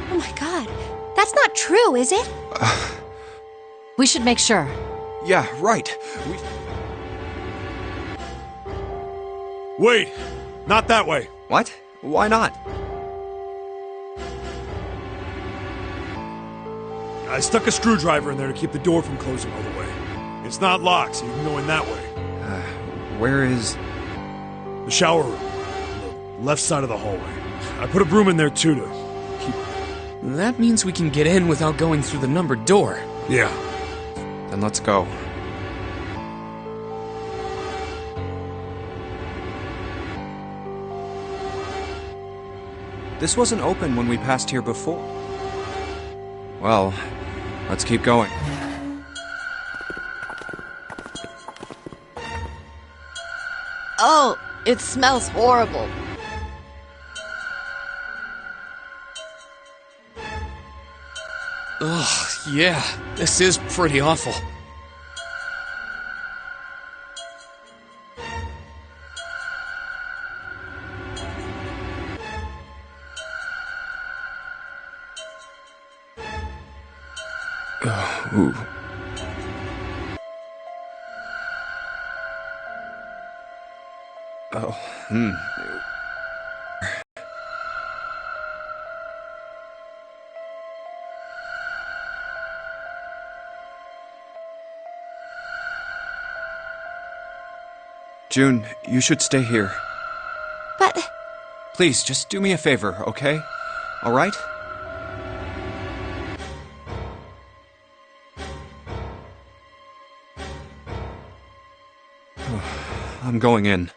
Oh my god, that's not true, is it? We should make sure. Yeah, right. Wait! Not that way! What? Why not? I stuck a screwdriver in there to keep the door from closing all the way. It's not locked, so you can go in that way. Where is... The shower room. On the left side of the hallway. I put a broom in there too to keep... That means we can get in without going through the numbered door. Yeah. Then let's go. This wasn't open when we passed here before. Well, let's keep going. Oh, it smells horrible. Ugh, yeah, this is pretty awful. Ooh. Oh, June, you should stay here. But Please, just do me a favor, okay? All right? I'm going in.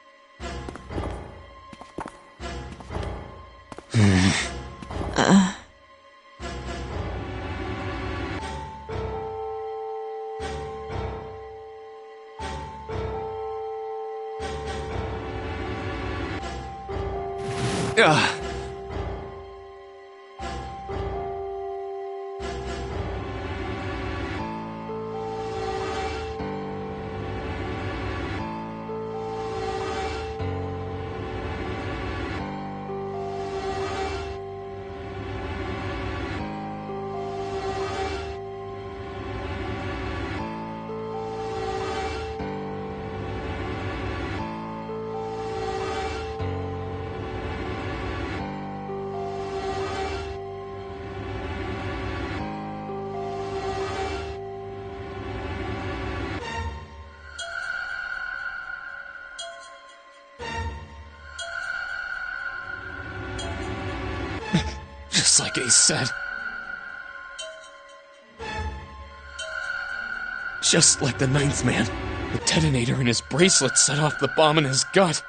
Just like Ace said. Just like the ninth man. The detonator in his bracelet set off the bomb in his gut.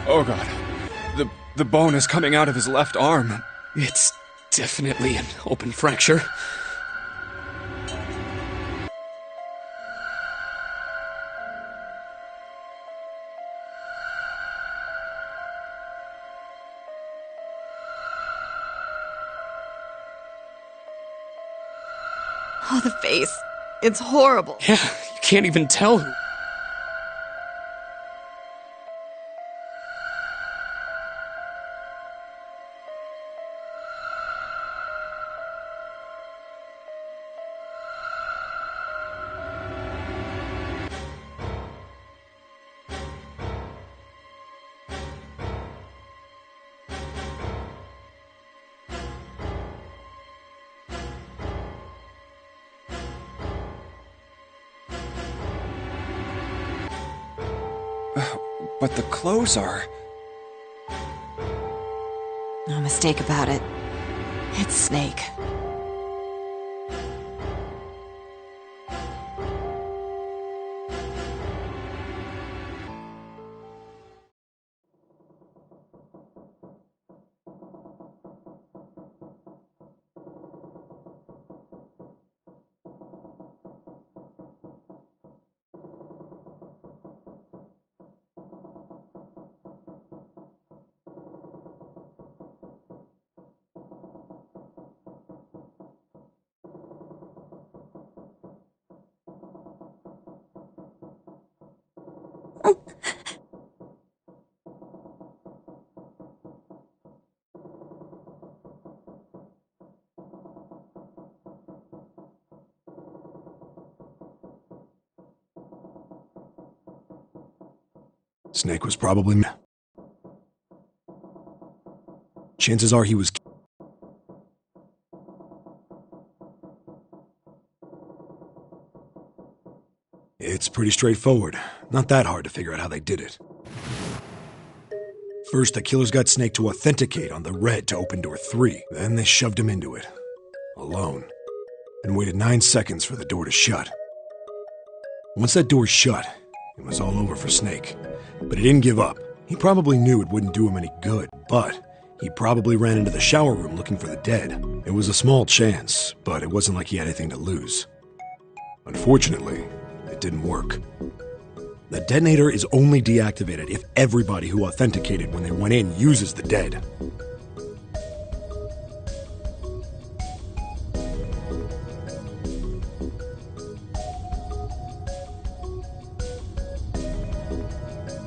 Oh god. The bone is coming out of his left arm. It's definitely an open fracture. Oh, the face. It's horrible. Yeah, you can't even tell who. But the clothes are... No mistake about it. It's Snake. Snake was probably... Chances are he was... It's pretty straightforward. Not that hard to figure out how they did it. First, the killers got Snake to authenticate on the red to open door 3. Then they shoved him into it. Alone. And waited 9 seconds for the door to shut. Once that door shut, it was all over for Snake. But he didn't give up. He probably knew it wouldn't do him any good, but he probably ran into the shower room looking for the dead. It was a small chance, but it wasn't like he had anything to lose. Unfortunately, it didn't work. The detonator is only deactivated if everybody who authenticated when they went in uses the dead.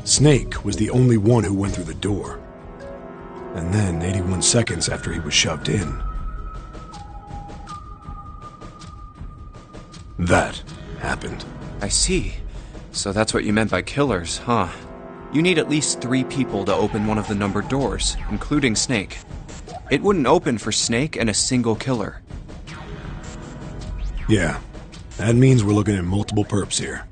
Snake was the only one who went through the door. And then, 81 seconds after he was shoved in, that happened. I see. So that's what you meant by killers, huh? You need at least 3 people to open one of the numbered doors, including Snake. It wouldn't open for Snake and a single killer. Yeah, that means we're looking at multiple perps here.